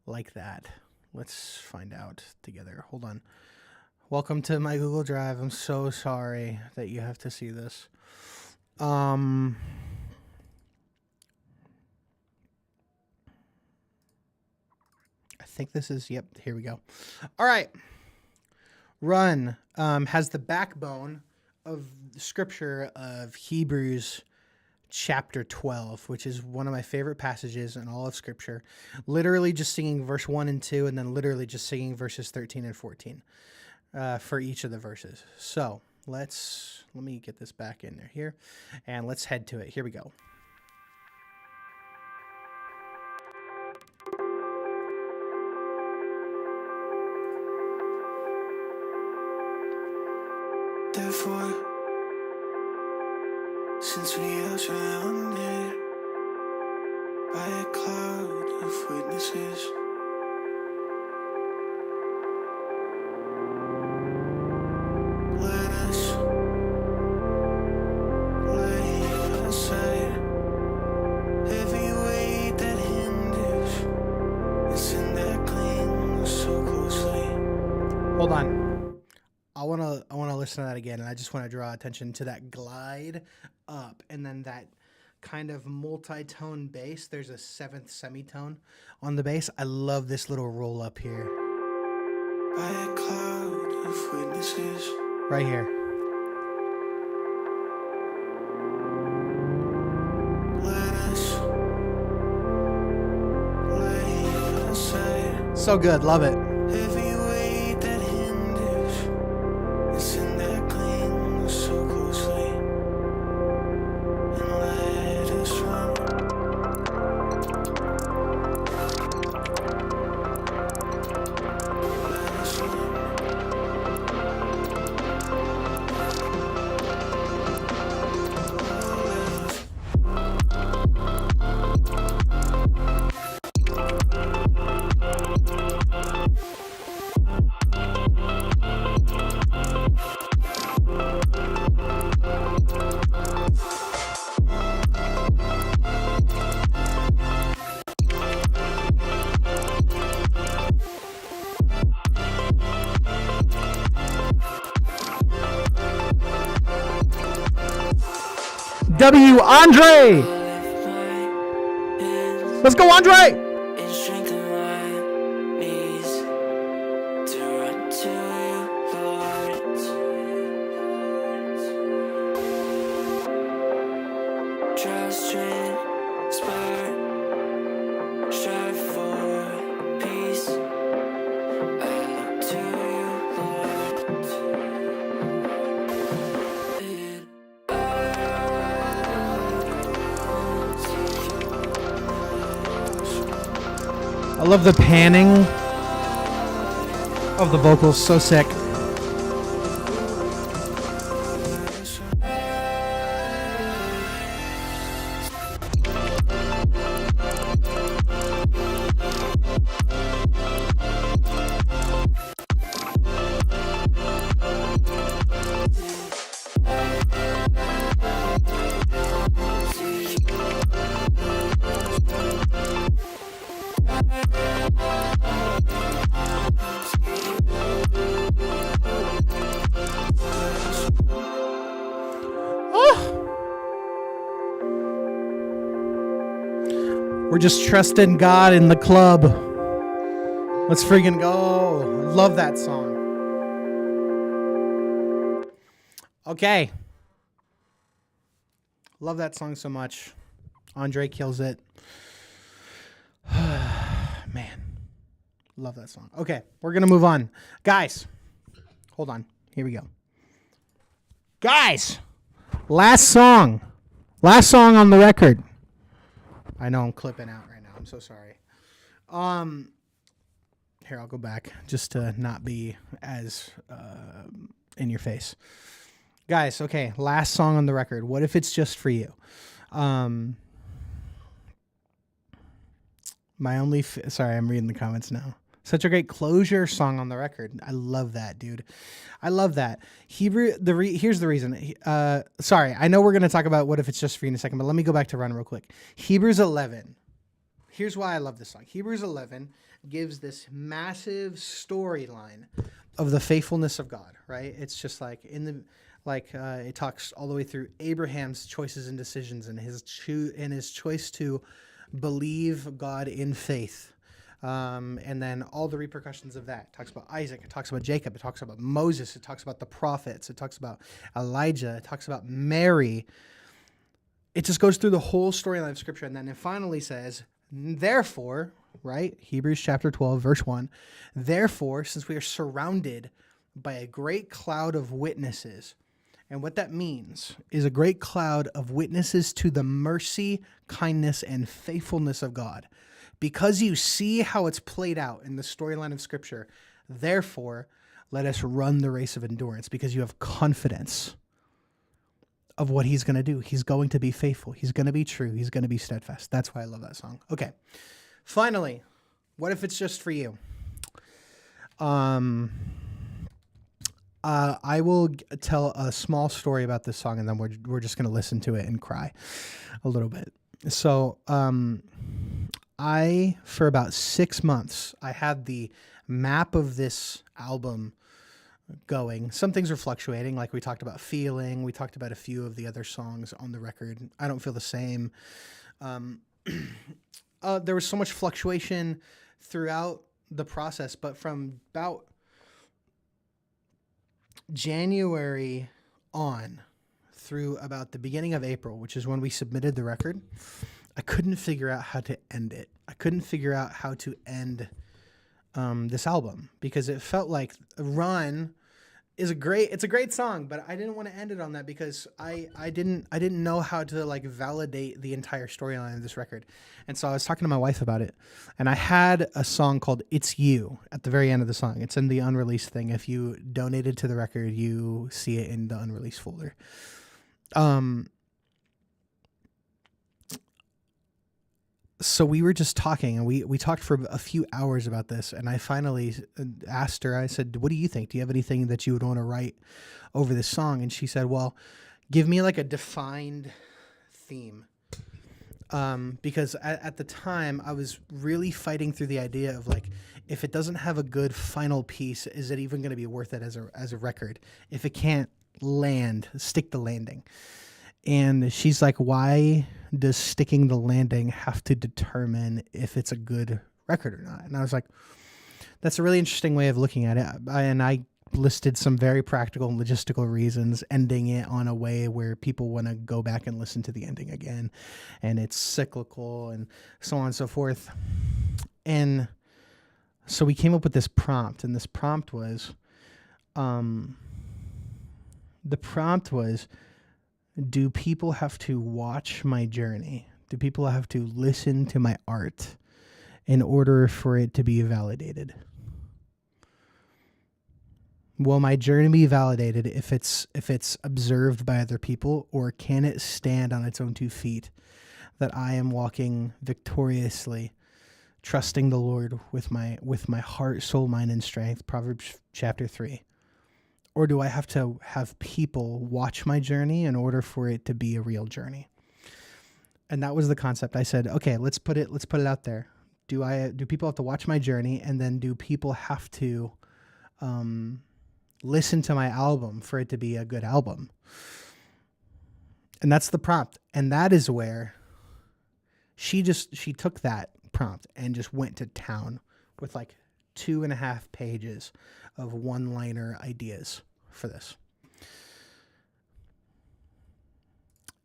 like that. Let's find out together. Hold on. Welcome to my Google Drive. I'm so sorry that you have to see this. I think this is, yep, here we go. All right. Run has the backbone of the scripture of Hebrews chapter 12, which is one of my favorite passages in all of scripture. Literally just singing verse 1 and 2, and then literally just singing verses 13 and 14 for each of the verses. So let me get this back in there here, and let's head to it. Here we go. Therefore, since we are surrounded by a cloud of witnesses, let us lay aside every weight that hinders and sin that clings so closely. Hold on. I want to listen to that again, and I just want to draw attention to that glide up, and then that kind of multi-tone bass. There's a seventh semitone on the bass. I love this little roll up here. By a cloud of witnesses, Right here. So good. Love it. Every weight that hinders, it's in that cling so closely, and let us run. Let us run. W. Andre. Let's go, Andre. And strengthen my knees to run to you, Lord. Trust, strength, inspire, strive for peace. I look to you, Lord. I love the panning of the vocals. So sick. We're just trusting God in the club. Let's freaking go. Love that song. Okay. Love that song so much. Andre kills it. Man. Love that song. Okay, we're going to move on. Guys, hold on. Here we go. Guys, last song on the record. I know I'm clipping out right now. I'm so sorry. Here, I'll go back just to not be as in your face. Guys, okay, last song on the record. What if it's just for you? Sorry, I'm reading the comments now. Such a great closure song on the record. I love that, dude. I love that. Here's the reason. Sorry, I know we're going to talk about what if it's just for you in a second, but let me go back to Run real quick. Hebrews 11. Here's why I love this song. Hebrews 11 gives this massive storyline of the faithfulness of God, right? It's just like it talks all the way through Abraham's choices and decisions and his choice to believe God in faith. And then all the repercussions of that. It talks about Isaac. It talks about Jacob. It talks about Moses. It talks about the prophets. It talks about Elijah. It talks about Mary. It just goes through the whole storyline of Scripture. And then it finally says, therefore, right? Hebrews chapter 12, verse 1. Therefore, since we are surrounded by a great cloud of witnesses, and what that means is a great cloud of witnesses to the mercy, kindness, and faithfulness of God. Because you see how it's played out in the storyline of Scripture, therefore, let us run the race of endurance, because you have confidence of what he's going to do. He's going to be faithful. He's going to be true. He's going to be steadfast. That's why I love that song. Okay. Finally, what if it's just for you? I will tell a small story about this song, and then we're just going to listen to it and cry a little bit. So, for about 6 months, I had the map of this album going. Some things are fluctuating, like we talked about Feeling. We talked about a few of the other songs on the record. I Don't Feel the Same. There was so much fluctuation throughout the process, but from about January on through about the beginning of April, which is when we submitted the record, I couldn't figure out how to end it. I couldn't figure out how to end this album, because it felt like Run is it's a great song, but I didn't want to end it on that because I didn't know how to like validate the entire storyline of this record. And so I was talking to my wife about it, and I had a song called It's You at the very end of the song. It's in the unreleased thing. If you donated to the record, you see it in the unreleased folder. So we were just talking, and we talked for a few hours about this, and I finally asked her, I said, what do you think? Do you have anything that you would want to write over this song? And she said, well, give me like a defined theme. Because at the time I was really fighting through the idea of like, if it doesn't have a good final piece, is it even going to be worth it as a record? If it can't stick the landing. And she's like, why does sticking the landing have to determine if it's a good record or not? And I was like, that's a really interesting way of looking at it. And I listed some very practical and logistical reasons, ending it on a way where people want to go back and listen to the ending again. And it's cyclical and so on and so forth. And so we came up with this prompt, and this prompt was, do people have to watch my journey? Do people have to listen to my art in order for it to be validated? Will my journey be validated if it's observed by other people, or can it stand on its own 2 feet, that I am walking victoriously, trusting the Lord with my heart, soul, mind, and strength, Proverbs chapter 3? Or do I have to have people watch my journey in order for it to be a real journey? And that was the concept. I said, okay, let's put it out there. Do people have to watch my journey, and then do people have to listen to my album for it to be a good album? And that's the prompt. And that is where she took that prompt and just went to town with like 2.5 pages of one-liner ideas for this.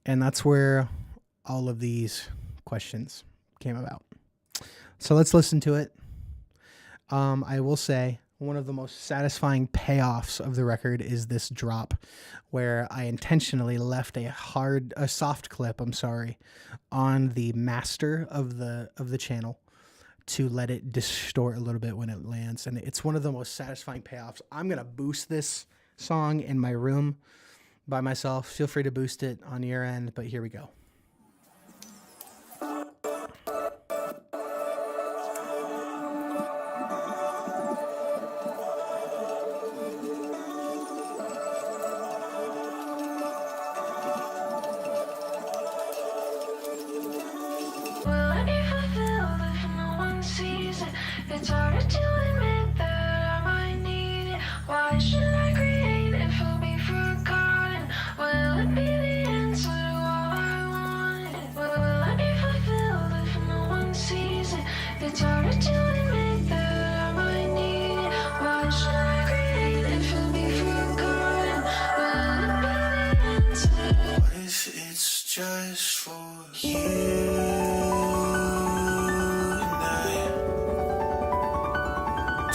And that's where all of these questions came about. So let's listen to it. I will say one of the most satisfying payoffs of the record is this drop, where I intentionally left a soft clip, on the master of the channel, to let it distort a little bit when it lands. And it's one of the most satisfying payoffs. I'm going to boost this song in my room by myself. Feel free to boost it on your end, but here we go. It's harder to admit that I might need it. Why should I create if it'll be forgotten? Will it be the answer to all I wanted? Will I be fulfilled if no one sees it? It's harder to admit that I might need it. Why should I create if it'll be forgotten? Will it be the answer? What if it's just for you?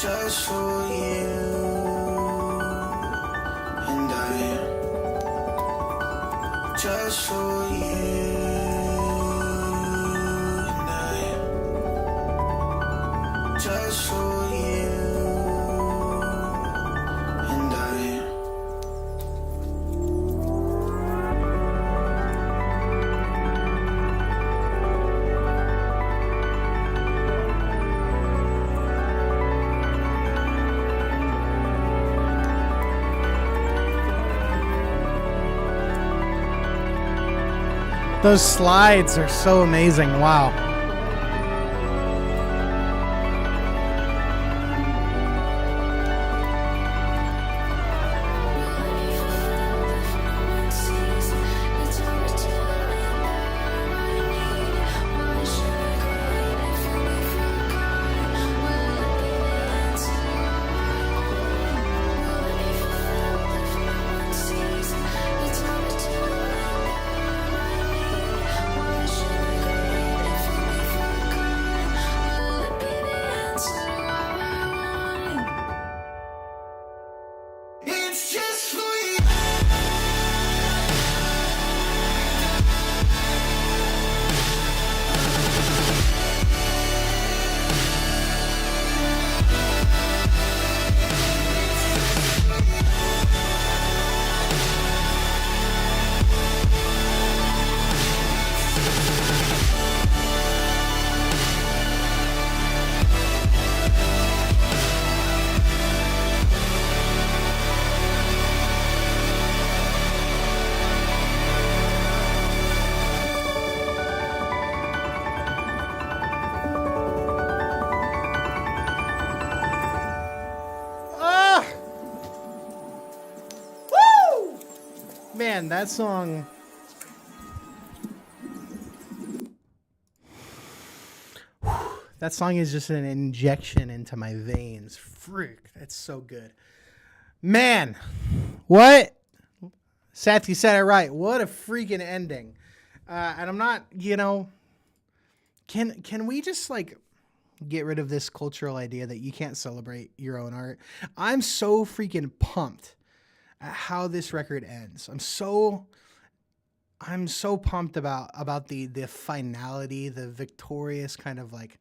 Just for you and I. Just for you and I. Just for you and I. Those slides are so amazing. Wow. that song. That song is just an injection into my veins. Frick, that's so good. Man, what? Seth, you said it right. What a freaking ending. And I'm not, can we just like get rid of this cultural idea that you can't celebrate your own art? I'm so freaking pumped at how this record ends. I'm so pumped about the finality, the victorious kind of like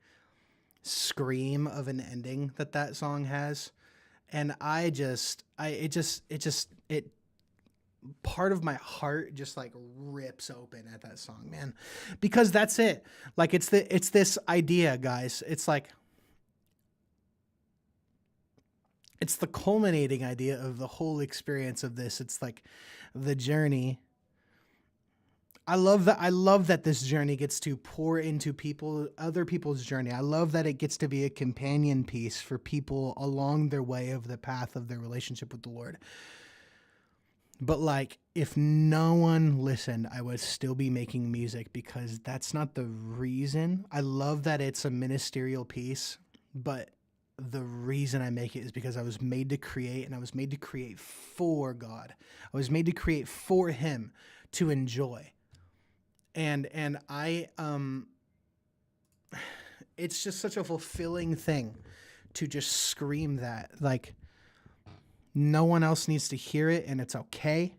scream of an ending that song has. And it part of my heart just like rips open at that song, man, because that's it. Like it's this idea, guys. It's like, it's the culminating idea of the whole experience of this. It's like the journey. I love that this journey gets to pour into other people's journey. I love that it gets to be a companion piece for people along their way of the path of their relationship with the Lord. But like, if no one listened, I would still be making music, because that's not the reason. I love that it's a ministerial piece, but the reason I make it is because I was made to create, and I was made to create for God. I was made to create for Him to enjoy. And I, it's just such a fulfilling thing to just scream that. Like, no one else needs to hear it, and it's okay.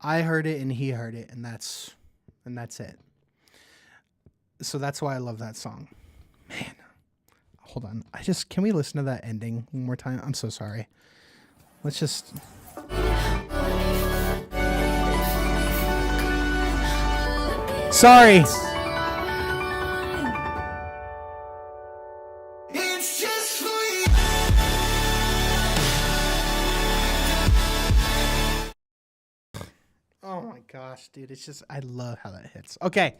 I heard it and he heard it, and that's it. So that's why I love that song. Man, hold on. Can we listen to that ending one more time? I'm so sorry. Let's just... Sorry. It's just for you. Oh my gosh, dude. It's just, I love how that hits. Okay.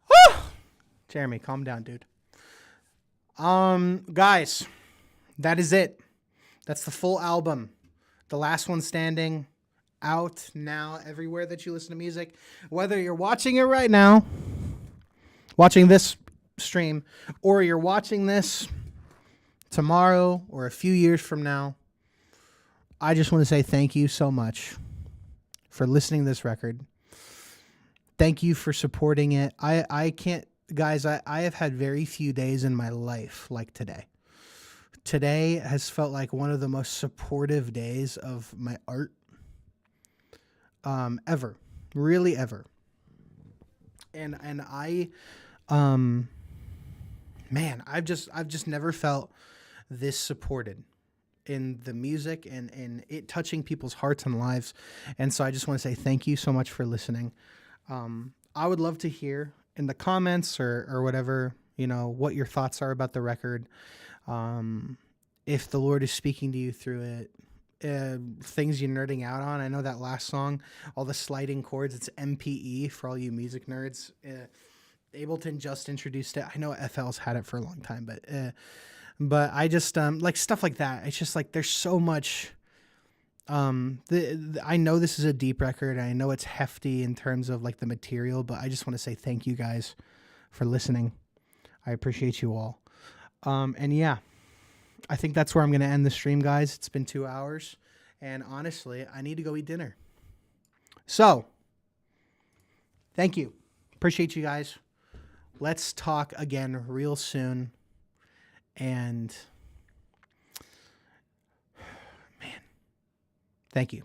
Woo! Jeremy, calm down, dude. Guys, that is it. That's the full album. The Last One Standing, out now everywhere that you listen to music. Whether you're watching it right now, watching this stream, or you're watching this tomorrow or a few years from now, I just want to say thank you so much for listening to this record. Thank you for supporting it. I can't, guys, I have had very few days in my life like today. Today has felt like one of the most supportive days of my art ever. Really ever. And I man, I've just never felt this supported in the music and it touching people's hearts and lives. And so I just want to say thank you so much for listening. I would love to hear in the comments or whatever, what your thoughts are about the record. If the Lord is speaking to you through it, things you're nerding out on. I know that last song, all the sliding chords, it's MPE for all you music nerds. Ableton just introduced it. I know FL's had it for a long time, but I just, like stuff like that. It's just like, there's so much, I know this is a deep record. I know it's hefty in terms of like the material, but I just want to say thank you guys for listening. I appreciate you all. And yeah, I think that's where I'm going to end the stream, guys. It's been 2 hours, and honestly, I need to go eat dinner. So, thank you. Appreciate you guys. Let's talk again real soon. And, man, thank you.